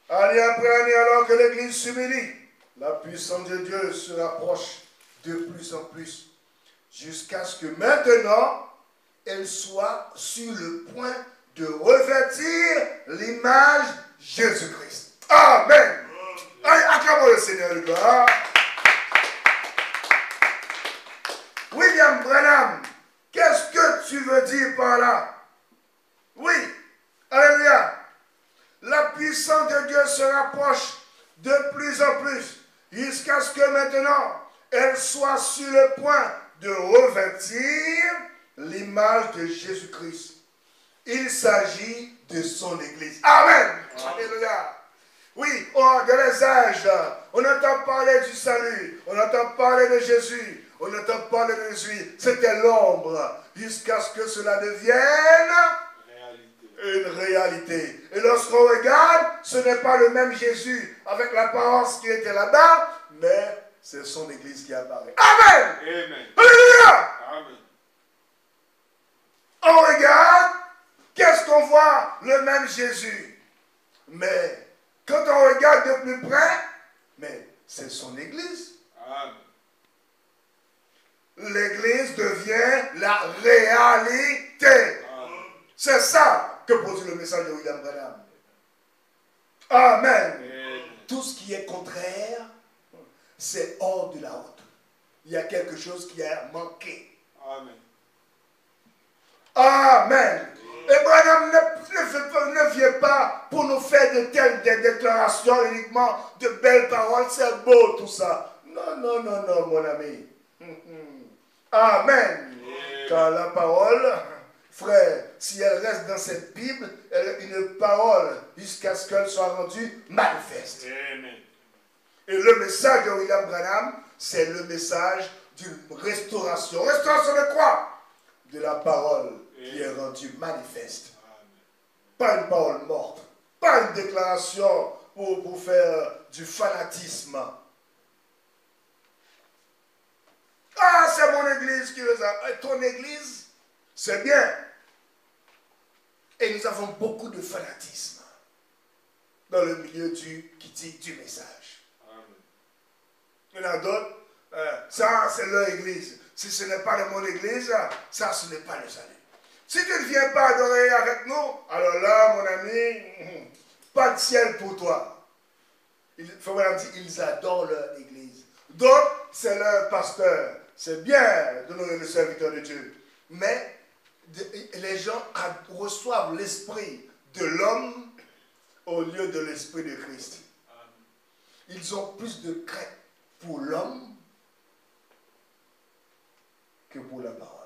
Année après année, alors que l'Église s'humilie, la puissance de Dieu se rapproche de plus en plus, jusqu'à ce que maintenant, elle soit sur le point de revêtir l'image Jésus-Christ. Amen. Allez, acclamons le Seigneur de gloire. William Branham, qu'est-ce que tu veux dire par là? Oui, alléluia. La puissance de Dieu se rapproche de plus en plus, jusqu'à ce que maintenant, elle soit sur le point de revêtir l'image de Jésus-Christ. Il s'agit de son Église. Amen. Alléluia. Oui, dans les âges, on entend parler du salut, on entend parler de Jésus, on entend parler de Jésus. C'était l'ombre, jusqu'à ce que cela devienne une réalité. Et lorsqu'on regarde, ce n'est pas le même Jésus avec l'apparence qui était là-bas, mais c'est son Église qui apparaît. Amen. Amen. Alléluia. Amen. On regarde, qu'est-ce qu'on voit? Le même Jésus. Mais quand on regarde de plus près, mais c'est son Église. Amen. L'Église devient la réalité. Amen. C'est ça que produit le message de William Branham. Amen. Amen. Tout ce qui est contraire, c'est hors de la route. Il y a quelque chose qui a manqué. Amen. Amen. Et Branham ne vient pas pour nous faire de telles déclarations uniquement, de belles paroles, c'est beau tout ça. Non, non, non, non, mon ami. Amen. Car la parole frère, si elle reste dans cette Bible, elle est une parole jusqu'à ce qu'elle soit rendue manifeste. Amen. Et le message de William Branham, c'est le message d'une restauration. Restauration de quoi? De la parole qui est rendue manifeste. Pas une parole morte. Pas une déclaration pour faire du fanatisme. Ah, c'est mon église qui veut ça. Ton église, c'est bien. Et nous avons beaucoup de fanatisme dans le milieu du message. Amen. Il y en a d'autres, ça c'est leur église. Si ce n'est pas de mon église, ça ce n'est pas le salut. Si tu ne viens pas adorer avec nous, alors là, mon ami, pas de ciel pour toi. Il faut dire, ils adorent leur église. D'autres, c'est leur pasteur. C'est bien d'honorer le serviteur de Dieu. Mais les gens reçoivent l'esprit de l'homme au lieu de l'esprit de Christ. Ils ont plus de crainte pour l'homme que pour la parole.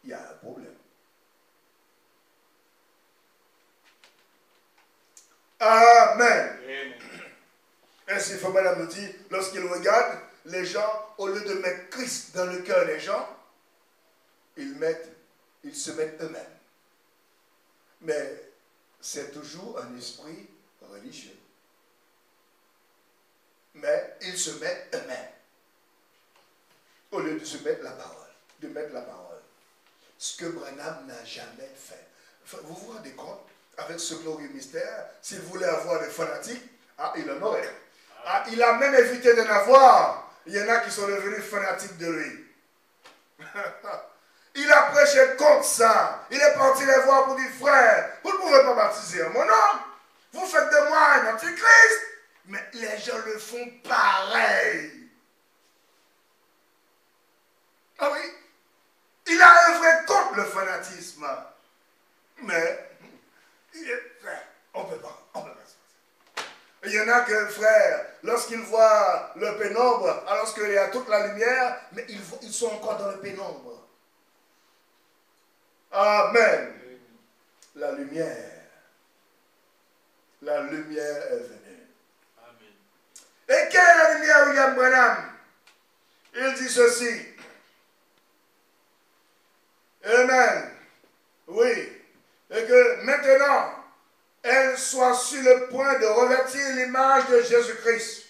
Il y a un problème. Amen. Ainsi, il faut madame nous dit, lorsqu'ils regardent, les gens, au lieu de mettre Christ dans le cœur des gens, ils se mettent eux-mêmes. Mais c'est toujours un esprit religieux. Mais ils se mettent eux-mêmes. Au lieu de se mettre la parole. De mettre la parole. Ce que Branham n'a jamais fait. Vous vous rendez compte, avec ce glorieux mystère, s'il voulait avoir des fanatiques, il en aurait. Il a même évité d'en avoir. Il y en a qui sont devenus fanatiques de lui. Il a prêché contre ça. Il est parti les voir pour dire, frère, vous ne pouvez pas baptiser mon nom. Vous faites de moi un antichrist. Mais les gens le font pareil. Ah oui. Il a œuvré contre le fanatisme. Mais, on ne peut pas. Il y en a que, frère, lorsqu'ils voient le pénombre, alors qu'il y a toute la lumière, mais ils sont encore dans le pénombre. Amen. La lumière est venue. Amen. Et quelle est la lumière, William Branham? Il dit ceci. Amen. Oui. Et que maintenant, elle soit sur le point de revêtir l'image de Jésus-Christ.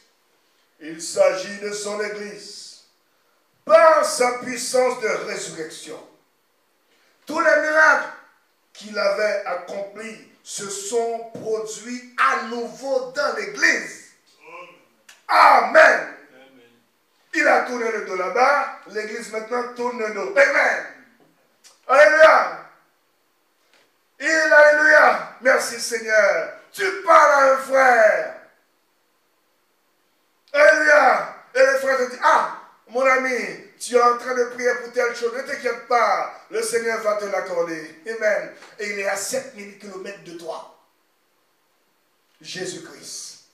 Il s'agit de son Église. Par sa puissance de résurrection, tous les miracles qu'il avait accomplis se sont produits à nouveau dans l'Église. Amen. Il a tourné le dos là-bas, l'Église maintenant tourne le dos. Amen. Alléluia. Alléluia. Merci Seigneur. Tu parles à un frère. Alléluia. Et le frère te dit, mon ami, tu es en train de prier pour telle chose. Ne t'inquiète pas. Le Seigneur va te l'accorder. Amen. Et il est à 7000 km de toi. Jésus-Christ.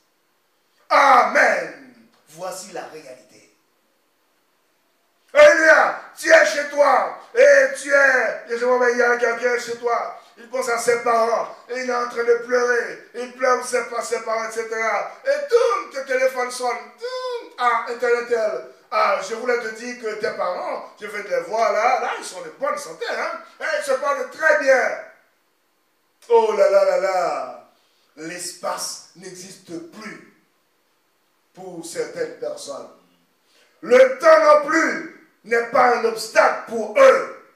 Amen. Voici la réalité. Alléluia. Tu es chez toi. Et il y a quelqu'un chez toi. Il pense à ses parents. Et il est en train de pleurer. Il pleure ses parents, etc. Et tout, tes téléphones sonnent. Un tel. Je voulais te dire que tes parents, je vais te les voir là, ils sont de bonne santé, hein. Et ils se parlent très bien. Oh là là là là. L'espace n'existe plus pour certaines personnes. Le temps non plus n'est pas un obstacle pour eux.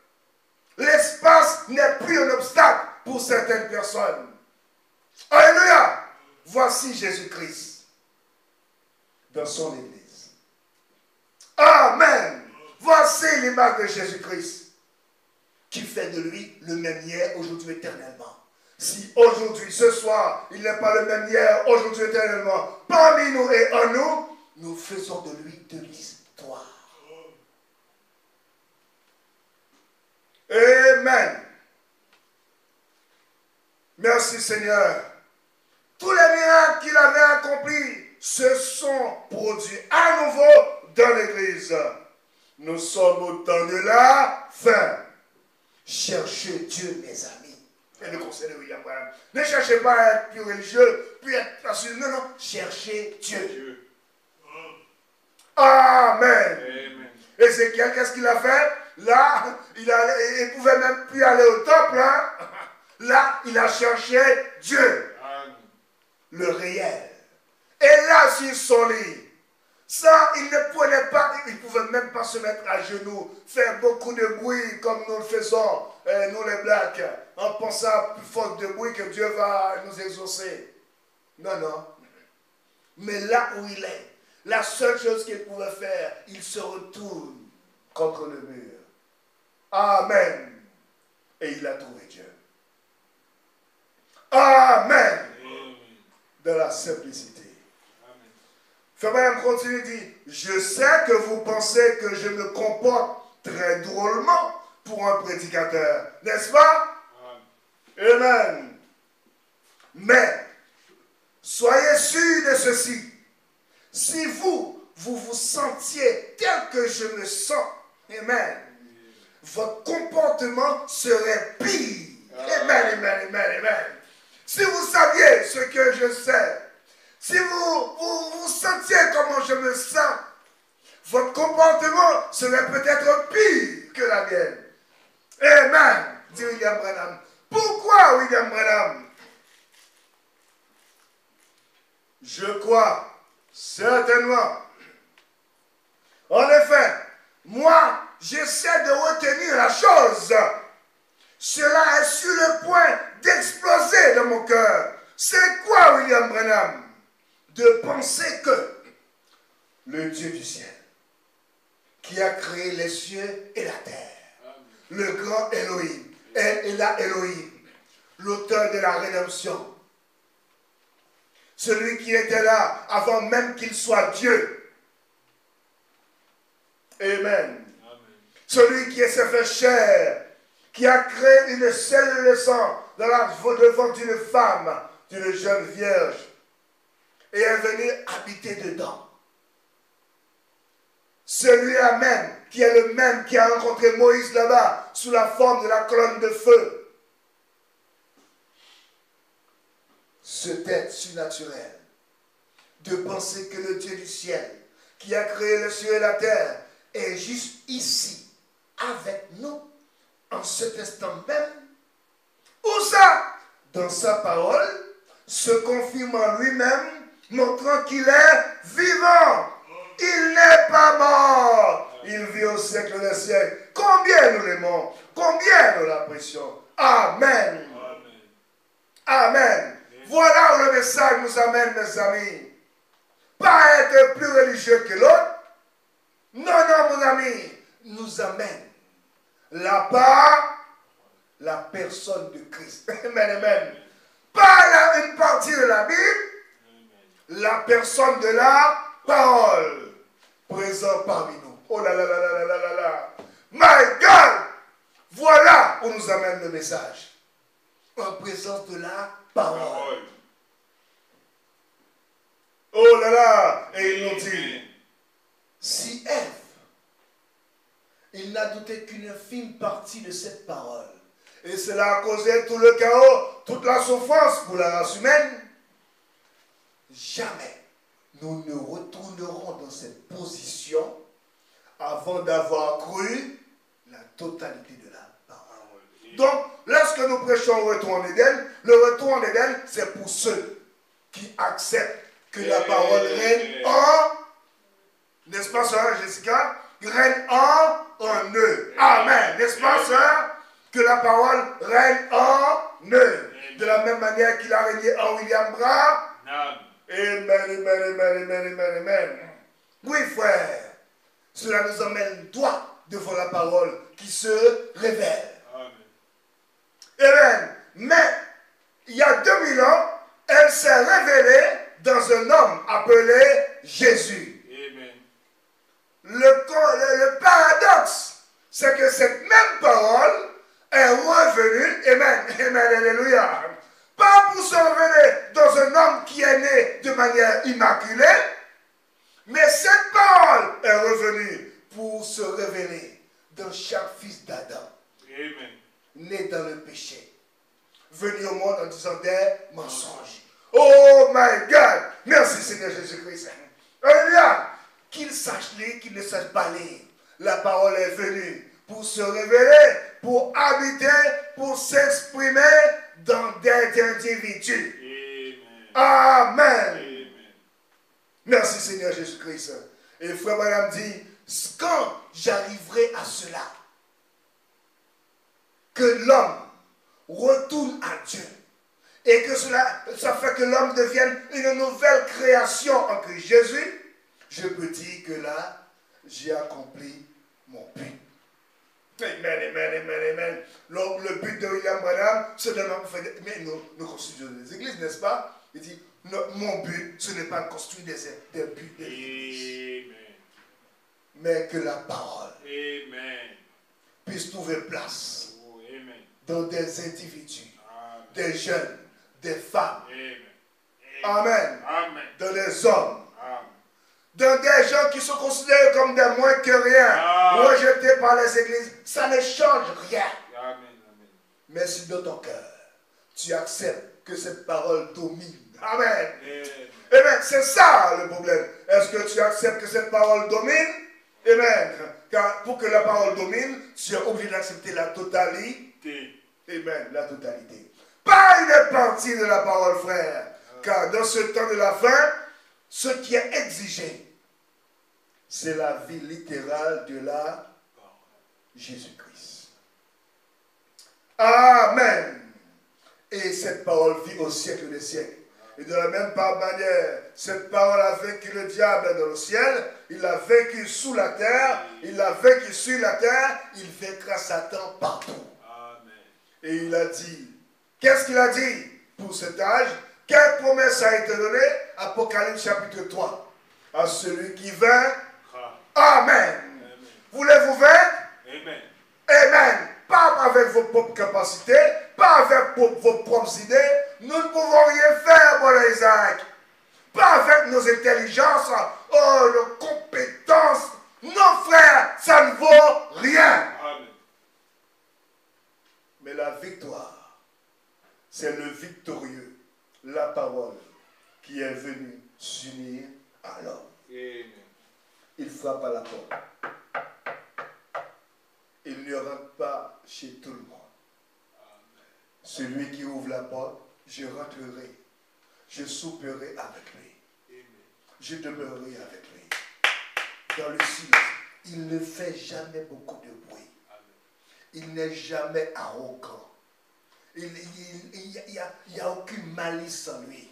L'espace n'est plus un obstacle pour certaines personnes. Alléluia. Voici Jésus-Christ dans son Église. Amen. Voici l'image de Jésus-Christ qui fait de lui le même hier, aujourd'hui, éternellement. Si aujourd'hui, ce soir, il n'est pas le même hier, aujourd'hui, éternellement, parmi nous et en nous, nous faisons de lui de l'histoire. Amen. Merci Seigneur. Tous les miracles qu'il avait accomplis se sont produits à nouveau dans l'Église. Nous sommes au temps de la fin. Cherchez Dieu, mes amis. Et le conseil de William Branham. Ne cherchez pas à être plus religieux, puis être facile. Non, non. Cherchez Dieu. Amen. Amen. Ézéchiel, qu'est-ce qu'il a fait? Là, il ne pouvait même plus aller au temple. Hein? Là, il a cherché Dieu. Amen. Le réel. Et là, sur son lit, ça, il ne pouvait même pas se mettre à genoux, faire beaucoup de bruit comme nous le faisons, nous les blacks, en pensant à plus fort de bruit que Dieu va nous exaucer. Non, non. Mais là où il est, la seule chose qu'il pouvait faire, il se retourne contre le mur. Amen. Et il a trouvé Dieu. Amen. Dans la simplicité. Frère Branham continue, dit, je sais que vous pensez que je me comporte très drôlement pour un prédicateur. N'est-ce pas? Amen. Mais, soyez sûrs de ceci. Si vous vous sentiez tel que je me sens, amen, votre comportement serait pire. Amen, amen, amen, amen. Si vous saviez ce que je sais, si vous sentiez comment je me sens, votre comportement serait peut-être pire que la mienne. Amen, dit William Branham. Pourquoi William Branham? Je crois certainement. En effet, moi, j'essaie de retenir la chose. Cela est sur le point d'exploser dans mon cœur. C'est quoi William Branham? De penser que le Dieu du ciel, qui a créé les cieux et la terre, le grand Elohim, et la Elohim, l'auteur de la rédemption, celui qui était là avant même qu'il soit Dieu. Amen. Celui qui s'est fait chair, qui a créé une cellule de sang devant d'une femme, d'une jeune vierge, et est venu habiter dedans. Celui-là même, qui est le même qui a rencontré Moïse là-bas, sous la forme de la colonne de feu. Ce être surnaturel, de penser que le Dieu du ciel, qui a créé le ciel et la terre, est juste ici, avec nous, en cet instant même. Où ça? Dans sa parole, se confirme en lui-même, montrant qu'il est vivant. Il n'est pas mort. Il vit au siècle des siècles. Combien nous l'aimons? Combien nous l'apprécions? Amen. Amen. Voilà où le message nous amène, mes amis. Pas être plus religieux que l'autre. Non, non, mon ami. Nous amène là-bas la personne de Christ. Amen, amen. Pas une partie de la Bible, la personne de la parole présent parmi nous. Oh là là là là là là là. My God! Voilà où nous amène le message. En présence de la parole. Oh là là! Et il nous dit, si Ève, il n'a douté qu'une infime partie de cette parole, et cela a causé tout le chaos, toute la souffrance pour la race humaine, jamais nous ne retournerons dans cette position avant d'avoir cru la totalité de la parole. Donc, lorsque nous prêchons le retour en Éden, c'est pour ceux qui acceptent que la parole règne en, n'est-ce pas, sœur Jessica, règne en eux. Amen. N'est-ce pas, sœur, que la parole règne en eux. De la même manière qu'il a régné en William Branham. Amen, amen, amen, amen, amen, amen. Oui, frère, cela nous emmène droit devant la parole qui se révèle. Amen. Mais, il y a 2000 ans, elle s'est révélée dans un homme appelé Jésus. Amen. Le paradoxe, c'est que cette même parole est revenue, amen, amen, alléluia, pas pour se révéler dans un homme qui est né de manière immaculée, mais cette parole est revenue pour se révéler dans chaque fils d'Adam. Amen. né dans le péché, venu au monde en disant des mensonges. Oh my God! Merci Seigneur Jésus-Christ. Alléluia! Qu'il sache lire, qu'il ne sache pas lire. La parole est venue pour se révéler, pour habiter, pour s'exprimer dans des individus. Amen. Amen. Merci Seigneur Jésus-Christ. Et frère Madame dit, quand j'arriverai à cela, que l'homme retourne à Dieu, et que ça fait que l'homme devienne une nouvelle création en Christ Jésus, je peux dire que là, j'ai accompli mon but. Amen, amen, amen, amen. Le but de William Branham, c'est de mais nous construisons des églises, n'est-ce pas? Il dit, mon but, ce n'est pas de construire des buts d'église, mais que la parole puisse trouver place dans des individus, des jeunes, des femmes, amen, dans des hommes, dans des gens qui sont considérés comme des moins que rien, rejetés par les églises. Ça ne change rien. Mais si dans ton cœur, tu acceptes que cette parole domine. Amen. Amen. C'est ça le problème. Est-ce que tu acceptes que cette parole domine? Amen. Car pour que la parole domine, tu es obligé d'accepter la totalité. Amen. La totalité. Pas une partie de la parole, frère. Car dans ce temps de la fin, ce qui est exigé, c'est la vie littérale de la Jésus-Christ. Amen. Et cette parole vit au siècle des siècles. Et de la même manière, cette parole a vaincu le diable dans le ciel, il l'a vaincu sous la terre, il l'a vaincu sur la terre, il vaincra Satan partout. Amen. Et il a dit, qu'est-ce qu'il a dit pour cet âge? Quelle promesse a été donnée? Apocalypse chapitre 3. À celui qui vainc. Amen. Voulez-vous vaincre? Amen. Amen. Pas avec vos propres capacités, pas avec vos propres idées. Nous ne pouvons rien faire, mon Isaac. Pas avec nos intelligences, nos compétences. Non, frère, ça ne vaut rien. Amen. Mais la victoire, c'est le victorieux, la parole, qui est venue s'unir à l'homme. Il frappe à la porte. Il ne rentre pas chez tout le monde. Celui qui ouvre la porte, je rentrerai. Je souperai avec lui. Je demeurerai avec lui. Dans le silence, il ne fait jamais beaucoup de bruit. Il n'est jamais arrogant. Il n'y a aucune malice en lui.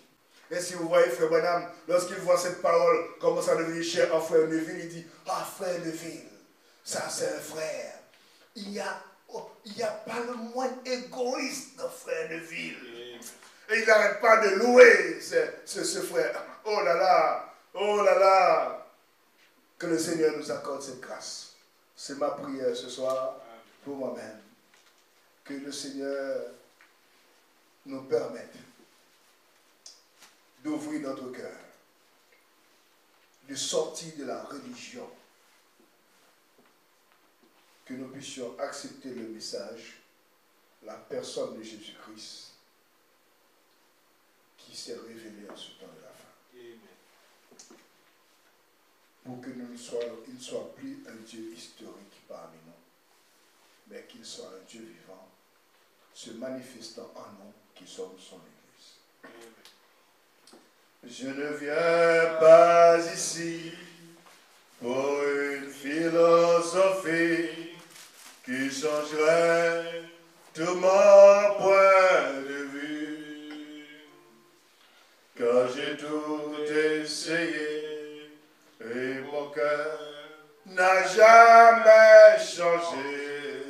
Et si vous voyez Frère Branham, lorsqu'il voit cette parole commence à devenir chère à Frère Neville, il dit, ah Frère Neville, ça c'est un frère. Il n'y a pas le moindre égoïste dans Frère Neville. Et il n'arrête pas de louer ce frère. Oh là là, que le Seigneur nous accorde cette grâce. C'est ma prière ce soir pour moi-même. Que le Seigneur nous permette d'ouvrir notre cœur, de sortir de la religion, que nous puissions accepter le message, la personne de Jésus-Christ qui s'est révélée en ce temps de la fin. Amen. Pour que il ne soit plus un Dieu historique parmi nous, mais qu'il soit un Dieu vivant, se manifestant en nous qui sommes son Église. Amen. Je ne viens pas ici pour une philosophie qui changerait tout mon point de vue, car j'ai tout essayé et mon cœur n'a jamais changé.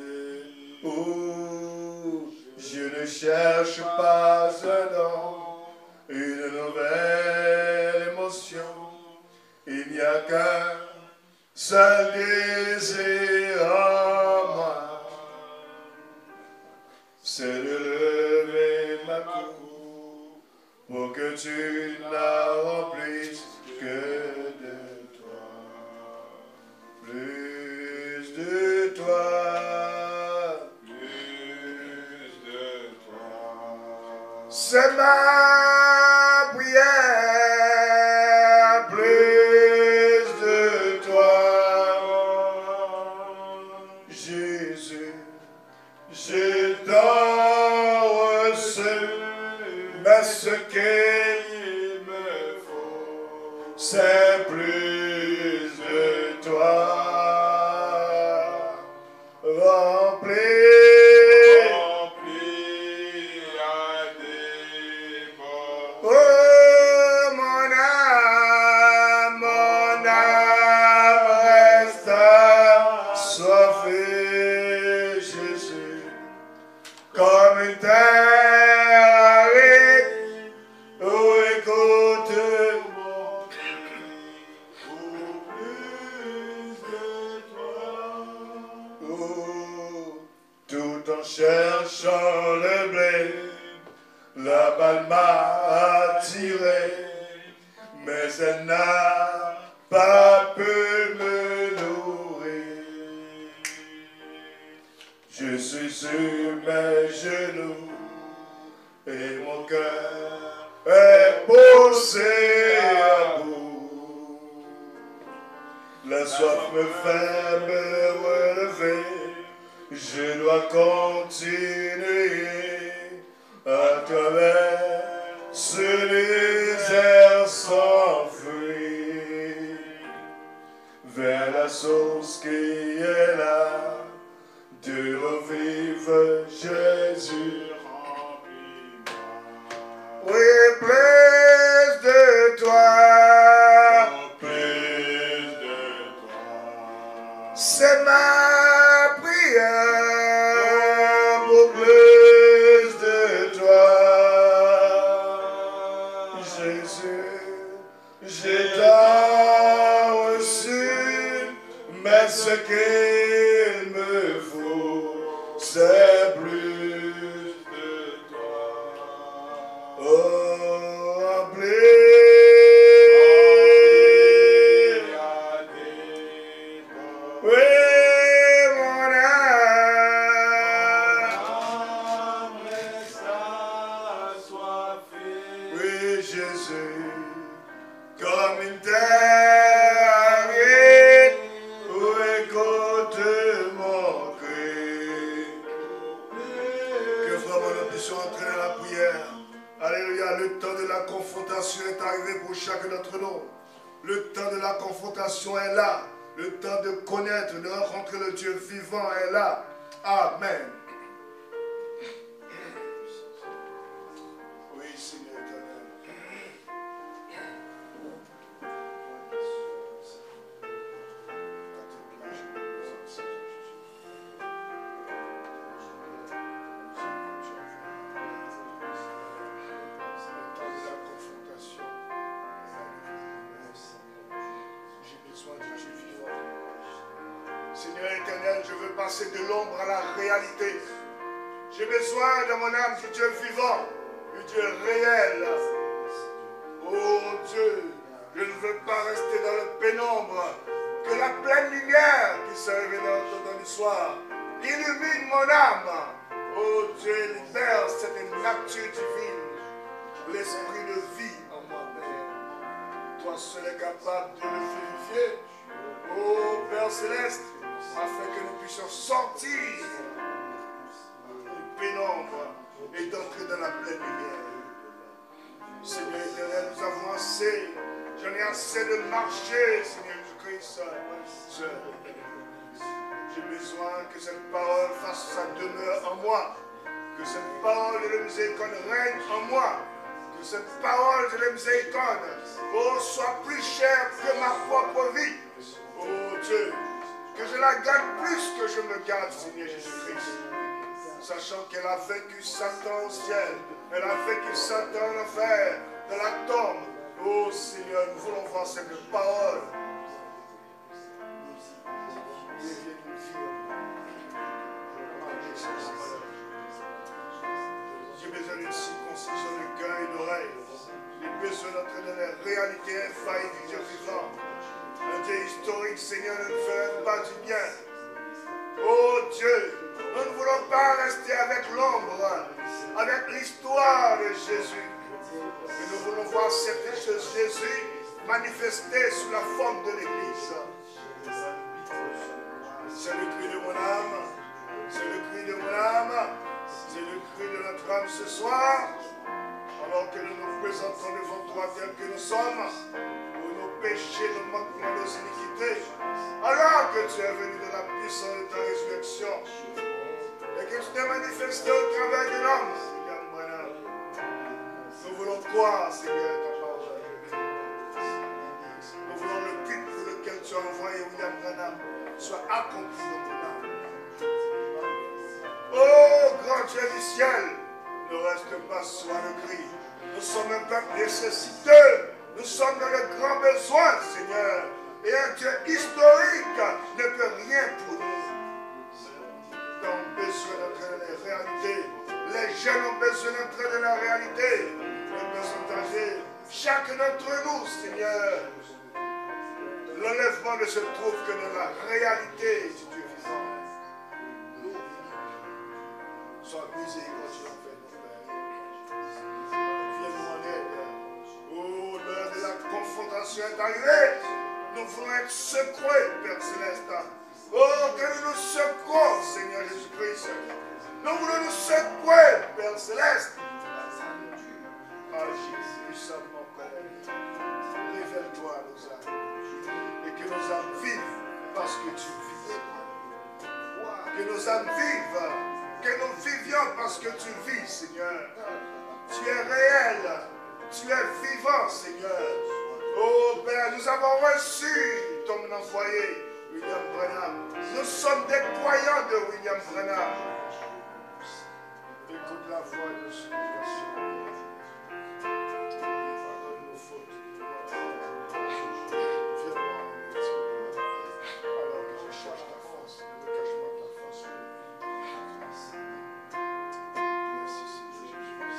Ouh, je ne cherche pas un nom, une nouvelle émotion. Il n'y a qu'un seul désir en moi, c'est de lever ma cour pour que tu la remplisses que de toi. Plus de toi, plus C'est ma prière, plus de toi, Jésus. Je t'en reçu, mais ce qu'il me faut, c'est plus de toi. Cherchant le blé, la balle m'a attiré, mais elle n'a pas pu me nourrir. Je suis sur mes genoux et mon cœur est poussé à bout. La soif me fait me relever. Je dois continuer à travers ce désert sans fruit, vers la source qui est là, de l'eau vive, Jésus remplis-moi. Oui, plus de toi, plus de toi, c'est ma pour plus de toi, Jésus, j'ai tant reçu, mais ce qu'il me faut, c'est plus de toi. Oh, remplis. Est arrivé pour chacun d'entre nous. Le temps de la confrontation est là. Le temps de connaître, de rencontrer le Dieu vivant est là. Amen. Oui, Seigneur éternel. Seigneur éternel, je veux passer de l'ombre à la réalité. J'ai besoin de mon âme du Dieu vivant, du Dieu réel. Oh Dieu, je ne veux pas rester dans le pénombre. Que la pleine lumière qui se révèle dans le soir illumine mon âme. Oh Dieu, libère cette nature divine, l'esprit de vie en moi, Père. Toi seul est capable de le vérifier. Oh Père Céleste, afin que nous puissions sortir du pénombre et d'entrer dans la pleine lumière. Seigneur éternel, nous avons assez, j'en ai assez de marcher, Seigneur Jésus-Christ, seul. J'ai besoin que cette parole fasse sa demeure en moi, que cette parole de la miséricorde règne en moi, que cette parole de la miséricorde soit plus chère que ma propre vie. Oh Dieu, que je la garde plus que je me garde, Seigneur Jésus-Christ. Sachant qu'elle a vaincu Satan au ciel, elle a vaincu Satan en enfer, dans la tombe. Oh Seigneur, nous voulons voir cette parole. J'ai besoin d'une circoncision de cœur et d'oreille. J'ai besoin d'entrer dans la réalité infaillible du Dieu vivant. Un Dieu historique, Seigneur, ne nous ferait pas du bien. Oh Dieu, nous ne voulons pas rester avec l'ombre, avec l'histoire de Jésus. Et nous voulons voir cette Jésus manifesté sous la forme de l'Église. C'est le cri de mon âme, c'est le cri de mon âme, c'est le cri de notre âme ce soir, alors que nous nous présentons devant toi tels que nous sommes, pour nos péchés, nos manquements, nos iniquités, alors que tu es venu de la puissance de ta résurrection, et que tu t'es manifesté au travers de l'homme, Seigneur Branham. Nous voulons croire, Seigneur, ta parole. Nous voulons le but pour lequel tu as envoyé William Branham soit accompli dans mon âme. Oh, grand Dieu du ciel, ne reste pas sur le cri. Nous sommes un peuple nécessiteux. Nous sommes dans le grand besoin, Seigneur. Et un Dieu historique ne peut rien pour nous. Nous avons besoin d'entrer dans les réalités. Les jeunes ont besoin d'entrer dans la réalité. Les personnes âgées, chacun d'entre nous, Seigneur. L'enlèvement ne se trouve que dans la réalité du Dieu vivant. Sois miséricordieux envers nos pères. Viens-nous en aide. Oh, l'heure de la confrontation est arrivée. Nous voulons être secoués, Père Céleste. Oh, que nous nous secouons, Seigneur Jésus-Christ. Nous voulons nous secouer, Père Céleste. Agis puissamment, Père. Révèle-toi à nos âmes. Et que nos âmes vivent parce que tu vis. Que nos âmes vivent. Que nous vivions parce que tu vis, Seigneur. Tu es réel. Tu es vivant, Seigneur. Oh Père, nous avons reçu ton envoyé, William Branham. Nous sommes des croyants de William Branham. Écoute la voix de supplication. Pardonne nos fautes. Viens-moi en aide. Alors que je cherche ta force, ne me cache pas ta force. Merci Seigneur Jésus.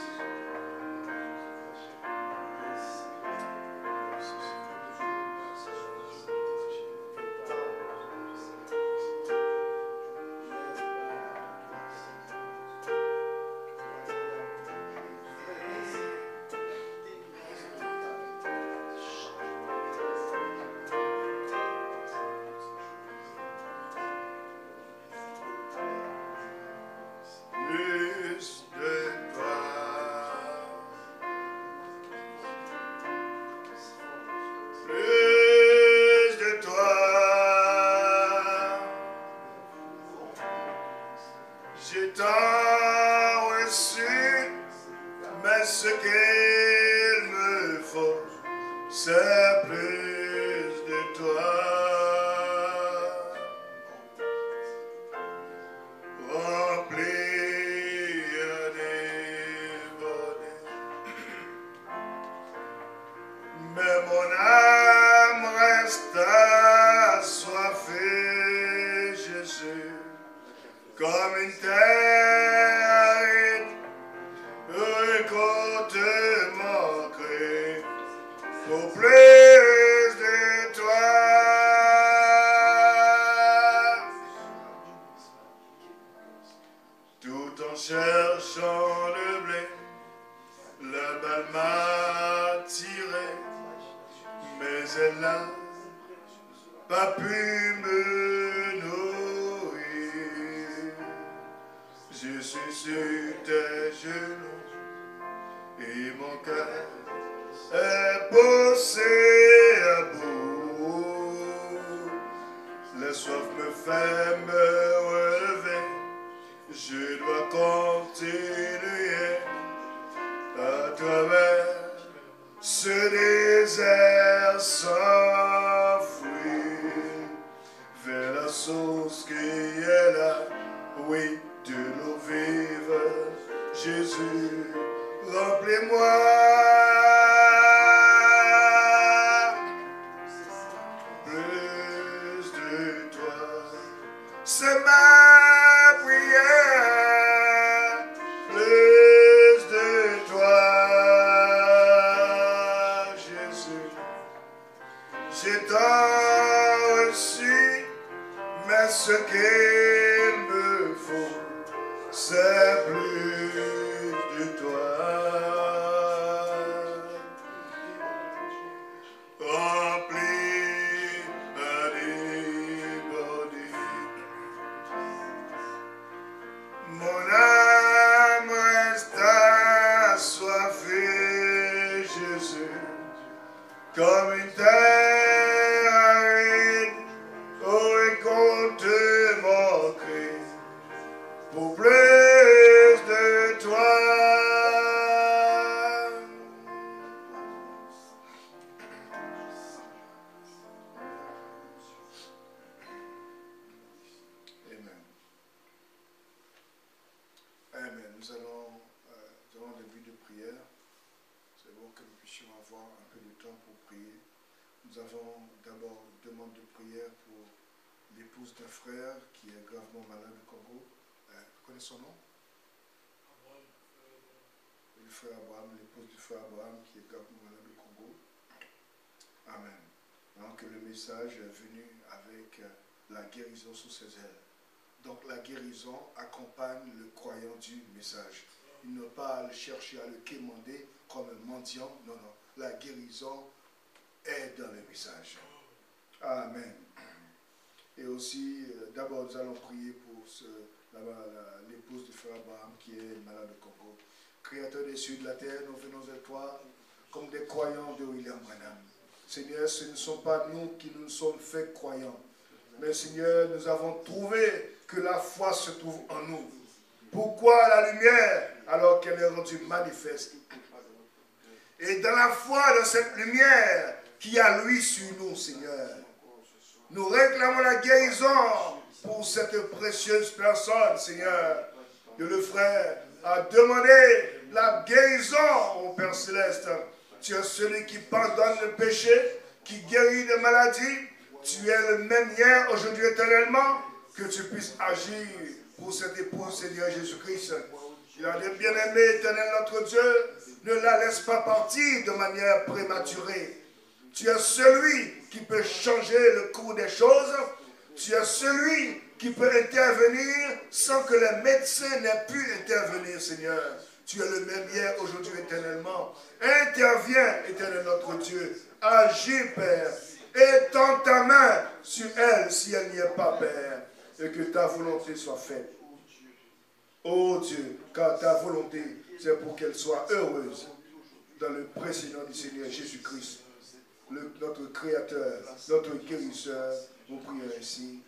Ce qu'il me faut, c'est plus comme une terre aride, où écoute mon cri, pour plus de toi. Amen. Amen. Nous allons un début de prière. C'est bon que nous puissions avoir un peu de temps pour prier. Nous avons d'abord une demande de prière pour l'épouse d'un frère qui est gravement malade au Congo. Vous connaissez son nom? Le frère Abraham, l'épouse du frère Abraham qui est gravement malade au Congo. Amen. Donc le message est venu avec la guérison sous ses ailes. Donc la guérison accompagne le croyant du message. Il ne pas à le chercher, à le quémander comme un mendiant. Non, non. La guérison est dans le message. Amen. Et aussi, d'abord, nous allons prier pour l'épouse du frère Abraham qui est malade au Congo. Créateur des cieux et de la terre, nous venons à toi comme des croyants de William Branham. Seigneur, ce ne sont pas nous qui nous sommes faits croyants. Mais Seigneur, nous avons trouvé que la foi se trouve en nous. Pourquoi la lumière alors qu'elle est rendue manifeste? Et dans la foi de cette lumière qui a lui sur nous, Seigneur, nous réclamons la guérison pour cette précieuse personne, Seigneur. Que le frère a demandé la guérison au Père Céleste. Tu es celui qui pardonne le péché, qui guérit des maladies. Tu es le même hier, aujourd'hui, éternellement. Que tu puisses agir pour cette épouse, Seigneur Jésus-Christ. Il a des bien-aimés, éternel notre Dieu. Ne la laisse pas partir de manière prématurée. Tu es celui qui peut changer le cours des choses. Tu es celui qui peut intervenir sans que les médecins n'aient pu intervenir, Seigneur. Tu es le même hier, aujourd'hui, éternellement. Interviens, éternel notre Dieu. Agis, Père. Étends ta main sur elle si elle n'y est pas, Père. Et que ta volonté soit faite. Oh Dieu, car ta volonté, c'est pour qu'elle soit heureuse. Dans le précieux nom du Seigneur Jésus-Christ, notre Créateur, notre guérisseur, nous prions ainsi.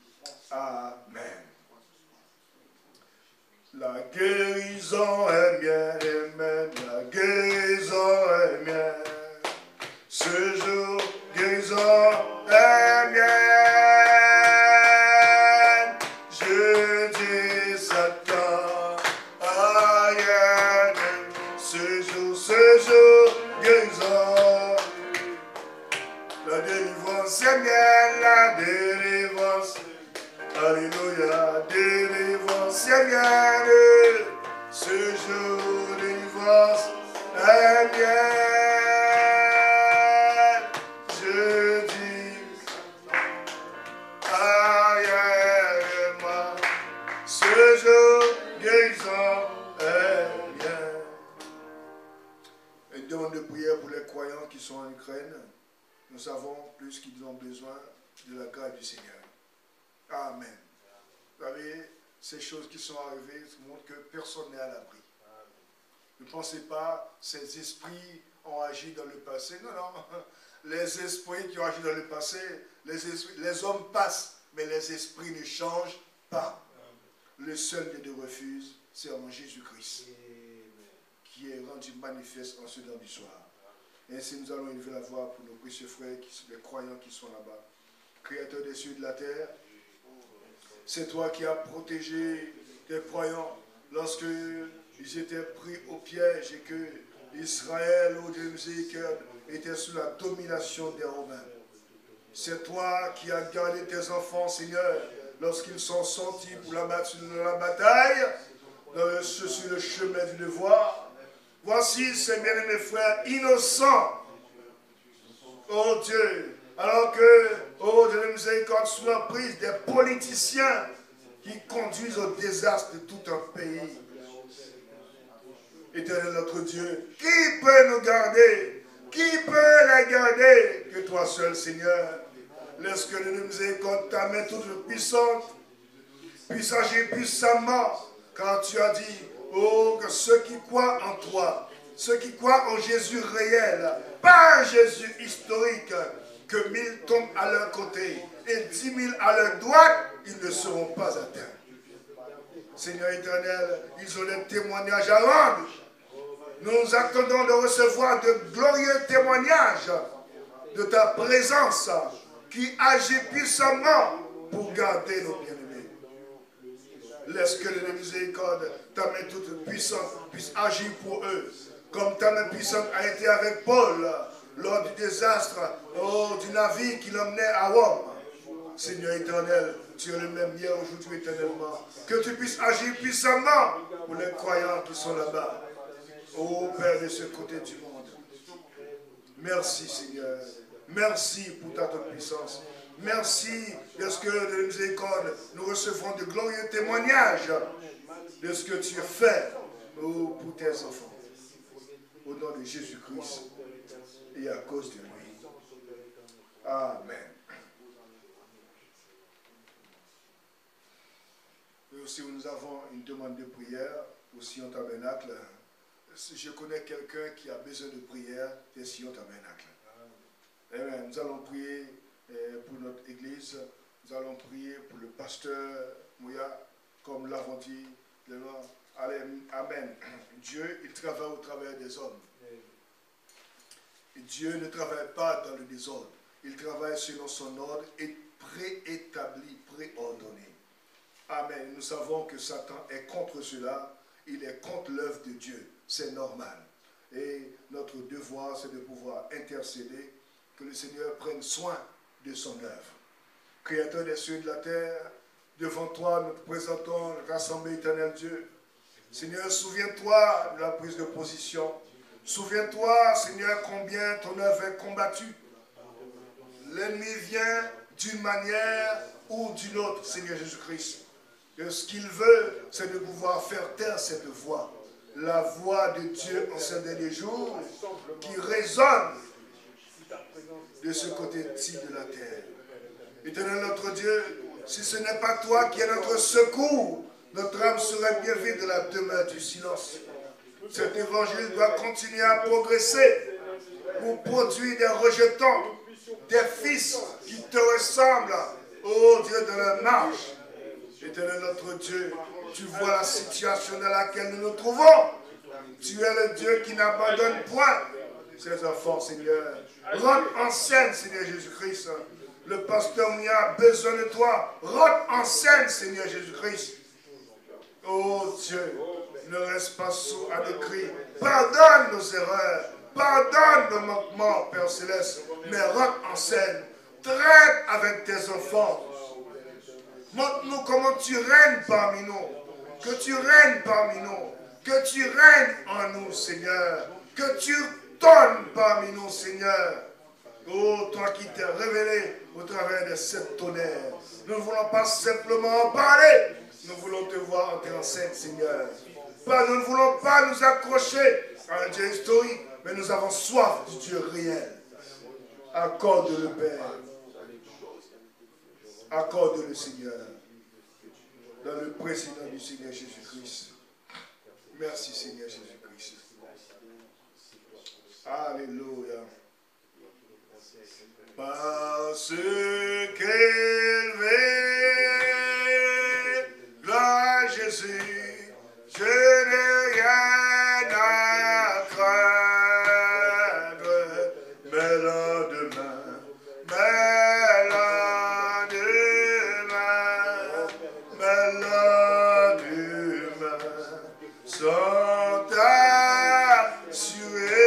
Amen. La guérison est mienne, amen. La guérison est mienne. Ce jour, guérison est mienne. Je dis Satan, aïe, ce jour, guérison. La délivrance est mienne, la délivrance. Alléluia, délivrance est mienne. Ce jour, délivrance est mienne. Je dis, aïe, moi. Ce jour, guérison est mienne. Une demande de prière pour les croyants qui sont en Ukraine. Nous savons plus qu'ils ont besoin de la grâce du Seigneur. Amen. Vous savez, ces choses qui sont arrivées montrent que personne n'est à l'abri. Ne pensez pas ces esprits ont agi dans le passé. Non, non. Les esprits qui ont agi dans le passé, les hommes passent, mais les esprits ne changent pas. Le seul Dieu de refuse, c'est en Jésus-Christ, qui est rendu manifeste en ce lundi soir. Et ainsi nous allons élever la voix pour nos précieux frères, les croyants qui sont là-bas. Créateur des cieux et de la terre, c'est toi qui as protégé tes croyants lorsqu'ils étaient pris au piège et que Israël, ô Dieu miséricorde, était sous la domination des Romains. C'est toi qui as gardé tes enfants, Seigneur, lorsqu'ils sont sortis pour la bataille, sur le chemin du devoir. Voici ces bien-aimés frères innocents, oh Dieu, alors que, oh Dieu de miséricorde, sous l'emprise des politiciens qui conduisent au désastre de tout un pays. Éternel notre Dieu, qui peut nous garder? Qui peut les garder? Que toi seul, Seigneur. Laisse que de miséricorde, ta main toute puissante, puisse agir puissamment, car tu as dit, oh, que ceux qui croient en toi, ceux qui croient en Jésus réel, par un Jésus historique, que 1000 tombent à leur côté et 10 000 à leur droite, ils ne seront pas atteints. Seigneur éternel, ils ont des témoignages à rendre. Nous attendons de recevoir de glorieux témoignages de ta présence qui agit puissamment pour garder nos bien-aimés. Laisse que le miséricorde, ta main toute puissante, puisse agir pour eux, comme ta main puissante a été avec Paul lors du désastre du navire qui l'emmenait à Rome. Seigneur éternel, tu es le même hier, aujourd'hui, éternellement. Que tu puisses agir puissamment pour les croyants qui sont là-bas. Ô Père de ce côté du monde. Merci Seigneur. Merci pour ta toute puissance. Merci parce que de la miséricorde, nous recevons de glorieux témoignages de ce que tu fais pour tes enfants. Au nom de Jésus-Christ et à cause de lui. Amen. Et aussi, nous avons une demande de prière, aussi en tabernacle. Je connais quelqu'un qui a besoin de prière, c'est si en tabernacle. Amen. Nous allons prier pour notre église. Nous allons prier pour le pasteur Mouya, comme nous l'avons dit. Allez, amen. Dieu, il travaille au travers des hommes. Et Dieu ne travaille pas dans le désordre. Il travaille selon son ordre et préétabli, préordonné. Amen. Nous savons que Satan est contre cela. Il est contre l'œuvre de Dieu. C'est normal. Et notre devoir, c'est de pouvoir intercéder, que le Seigneur prenne soin de son œuvre. Créateur des cieux et de la terre, devant toi, nous te présentons notre assemblée éternelle Dieu. Seigneur, souviens-toi de la prise de position. Souviens-toi, Seigneur, combien ton œuvre est combattue. L'ennemi vient d'une manière ou d'une autre, Seigneur Jésus-Christ. Et ce qu'il veut, c'est de pouvoir faire taire cette voix. La voix de Dieu en ces derniers jours qui résonne de ce côté-ci de la terre. Éternel notre Dieu, si ce n'est pas toi qui es notre secours, notre âme serait bien vide de la demeure du silence. Cet évangile doit continuer à progresser pour produire des rejetants, des fils qui te ressemblent, ô Dieu de la marche. Éternel notre Dieu, tu vois la situation dans laquelle nous nous trouvons. Tu es le Dieu qui n'abandonne point ses enfants, Seigneur. Rentre en scène, Seigneur Jésus-Christ. Le pasteur Mouya a besoin de toi. Rentre en scène, Seigneur Jésus-Christ. Oh Dieu, ne reste pas sourd à nos cris. Pardonne nos erreurs. Pardonne nos manquements, Père Céleste. Mais rentre en scène. Traite avec tes enfants. Montre-nous comment tu règnes parmi nous. Que tu règnes parmi nous. Que tu règnes en nous, Seigneur. Que tu donnes parmi nous, Seigneur. Oh, toi qui t'es révélé au travers de cette tonnerre. Nous ne voulons pas simplement en parler. Nous voulons te voir entrer en scène, Seigneur. Nous ne voulons pas nous accrocher à un Dieu historique, mais nous avons soif du Dieu réel. Accorde-le, Père. Accorde-le, Seigneur. Dans le président du Seigneur Jésus-Christ. Merci, Seigneur Jésus-Christ. Alléluia. Parce qu'élevé, gloire à Jésus, je n'ai rien à craindre, mais lendemain, sont assurés.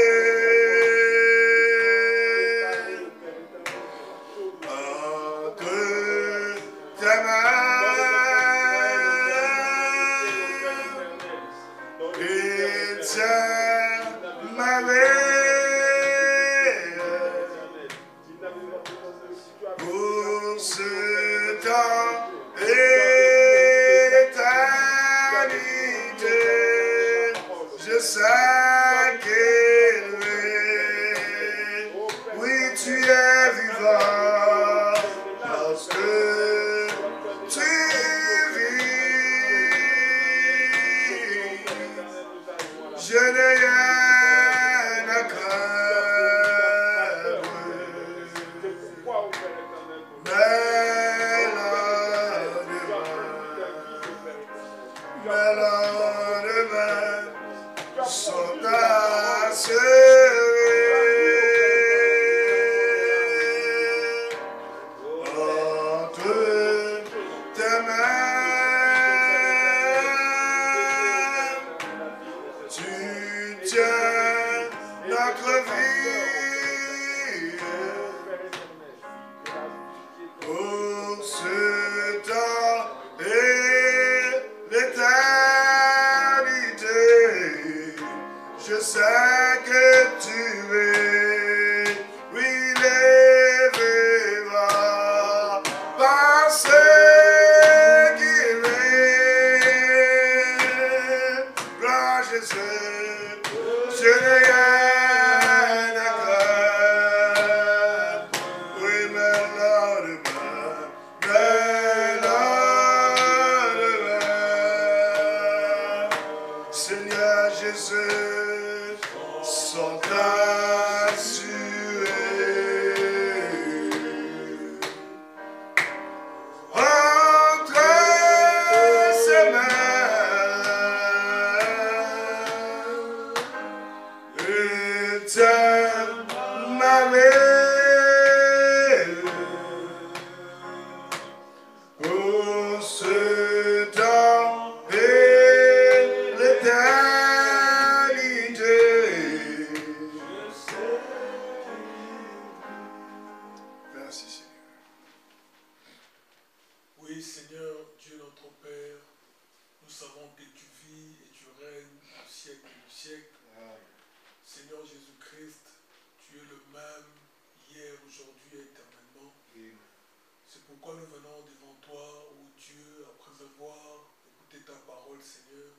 pourquoi nous venons devant toi, ô Dieu, après avoir écouté ta parole, Seigneur,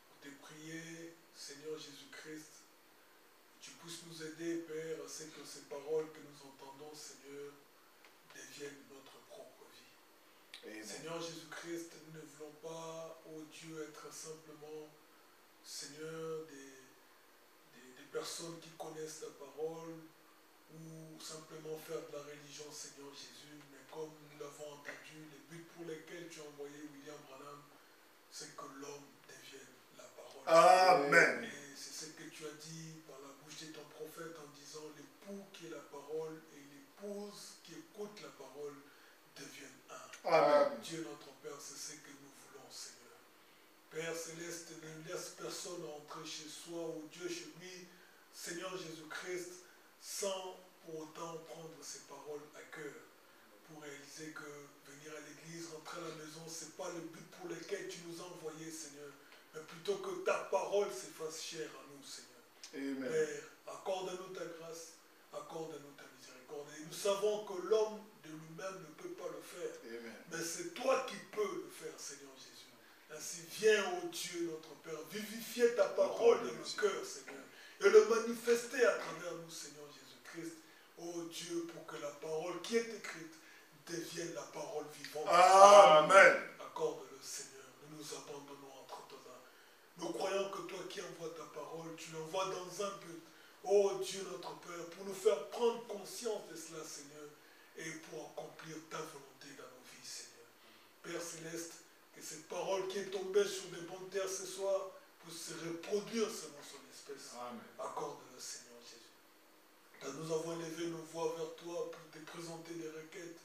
pour te prier, Seigneur Jésus-Christ, tu puisses nous aider, Père, à ce que ces paroles que nous entendons, Seigneur, deviennent notre propre vie. Amen. Seigneur Jésus-Christ, nous ne voulons pas, ô Dieu, être simplement, Seigneur, des personnes qui connaissent ta parole, ou simplement faire de la religion, Seigneur Jésus, mais comme nous l'avons entendu, le but pour lequel tu as envoyé William Branham, c'est que l'homme devienne la parole. Amen. Et c'est ce que tu as dit par la bouche de ton prophète en disant l'époux qui est la parole et l'épouse qui écoute la parole deviennent un. Amen. Dieu notre Père, c'est ce que nous voulons, Seigneur. Père Céleste, ne laisse personne entrer chez soi ou Dieu chez lui, Seigneur Jésus-Christ, sans pour autant prendre ces paroles à cœur, pour réaliser que venir à l'église, rentrer à la maison, ce n'est pas le but pour lequel tu nous as envoyés, Seigneur, mais plutôt que ta parole se fasse chère à nous, Seigneur. Amen. Père, accorde-nous ta grâce, accorde-nous ta miséricorde. Et nous savons que l'homme de lui-même ne peut pas le faire, Amen. mais c'est toi qui peux le faire, Seigneur Jésus. Ainsi, viens, ô Dieu, notre Père, vivifier ta parole dans nos cœurs, Seigneur, et le manifester à travers nous, Seigneur Jésus-Christ, ô Dieu, pour que la parole qui est écrite devienne la parole vivante. Amen. Accorde-le, Seigneur. Nous nous abandonnons entre tes mains. Nous croyons que toi qui envoies ta parole, tu l'envoies dans un but. Ô Dieu, notre Père, pour nous faire prendre conscience de cela, Seigneur, et pour accomplir ta volonté dans nos vies, Seigneur. Père Céleste, que cette parole qui est tombée sur des bonnes terres ce soir puisse se reproduire selon son espèce. Amen. Accorde-le, Seigneur Jésus. Quand nous avons élevé nos voix vers toi pour te présenter des requêtes,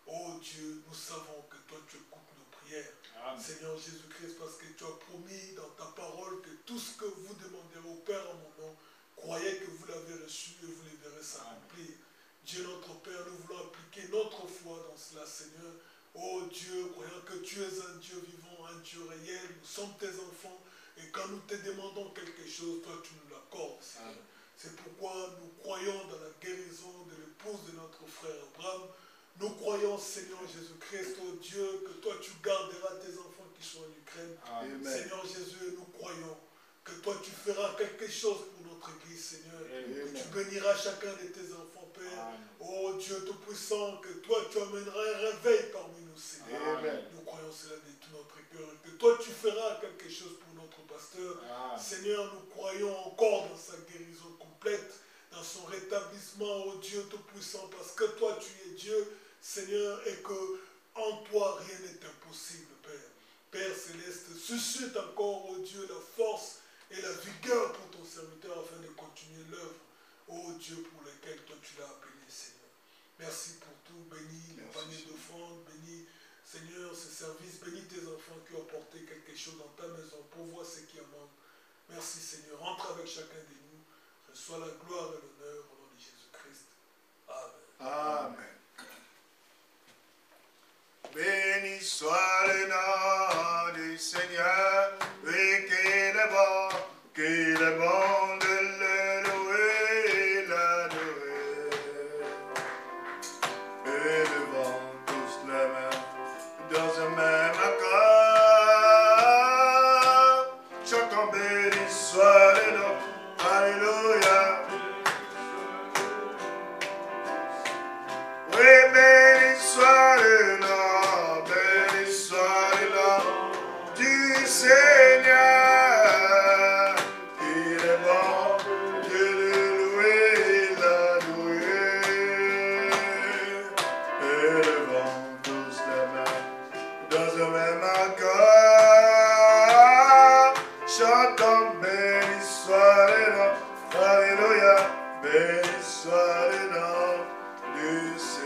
oh Dieu, nous savons que toi tu écoutes nos prières. Amen. Seigneur Jésus-Christ, parce que tu as promis dans ta parole que tout ce que vous demandez au Père en mon nom, croyez que vous l'avez reçu et vous les verrez s'accomplir. Dieu notre Père, nous voulons appliquer notre foi dans cela, Seigneur. Oh Dieu, croyant que tu es un Dieu vivant, un Dieu réel, nous sommes tes enfants, et quand nous te demandons quelque chose, toi tu nous l'accordes, Seigneur. C'est pourquoi nous croyons dans la guérison de l'épouse de notre frère Abraham. Nous croyons, Seigneur Jésus-Christ, oh Dieu, que toi tu garderas tes enfants qui sont en Ukraine. Amen. Seigneur Jésus, nous croyons que toi tu feras quelque chose pour notre Église, Seigneur. Amen. Que tu béniras chacun de tes enfants, Père. Amen. Oh Dieu Tout-Puissant, que toi tu amèneras un réveil parmi nous, Seigneur. Amen. Nous croyons cela de tout notre cœur. Que toi tu feras quelque chose pour notre pasteur. Amen. Seigneur, nous croyons encore dans sa guérison complète, dans son rétablissement, oh Dieu Tout-Puissant, parce que toi tu es Dieu, Seigneur, et que en toi rien n'est impossible, Père. Père Céleste, suscite encore, oh Dieu, la force et la vigueur pour ton serviteur afin de continuer l'œuvre, oh Dieu, pour laquelle toi tu l'as appelé, Seigneur. Merci pour tout, bénis les paniers d'offrande, bénis, Seigneur, ce service, bénis tes enfants qui ont apporté quelque chose dans ta maison, pourvois ce qui en manque. Merci, Seigneur, entre avec chacun de nous, reçois la gloire et l'honneur au nom de Jésus-Christ. Amen. Amen. Béni soit le nom du Seigneur, oui, qu'il est bon de le louer et l'adorer. Et devant tous les mains, dans un même accord, chacun béni soit le nom, alléluia. Oui, béni soit le nom, béni soit le nom du Seigneur. Il est bon de le louer et l'adorer. Et devant tous les mains, dans un même accord, chantons béni soit le nom, alléluia, béni soit le nom du Seigneur.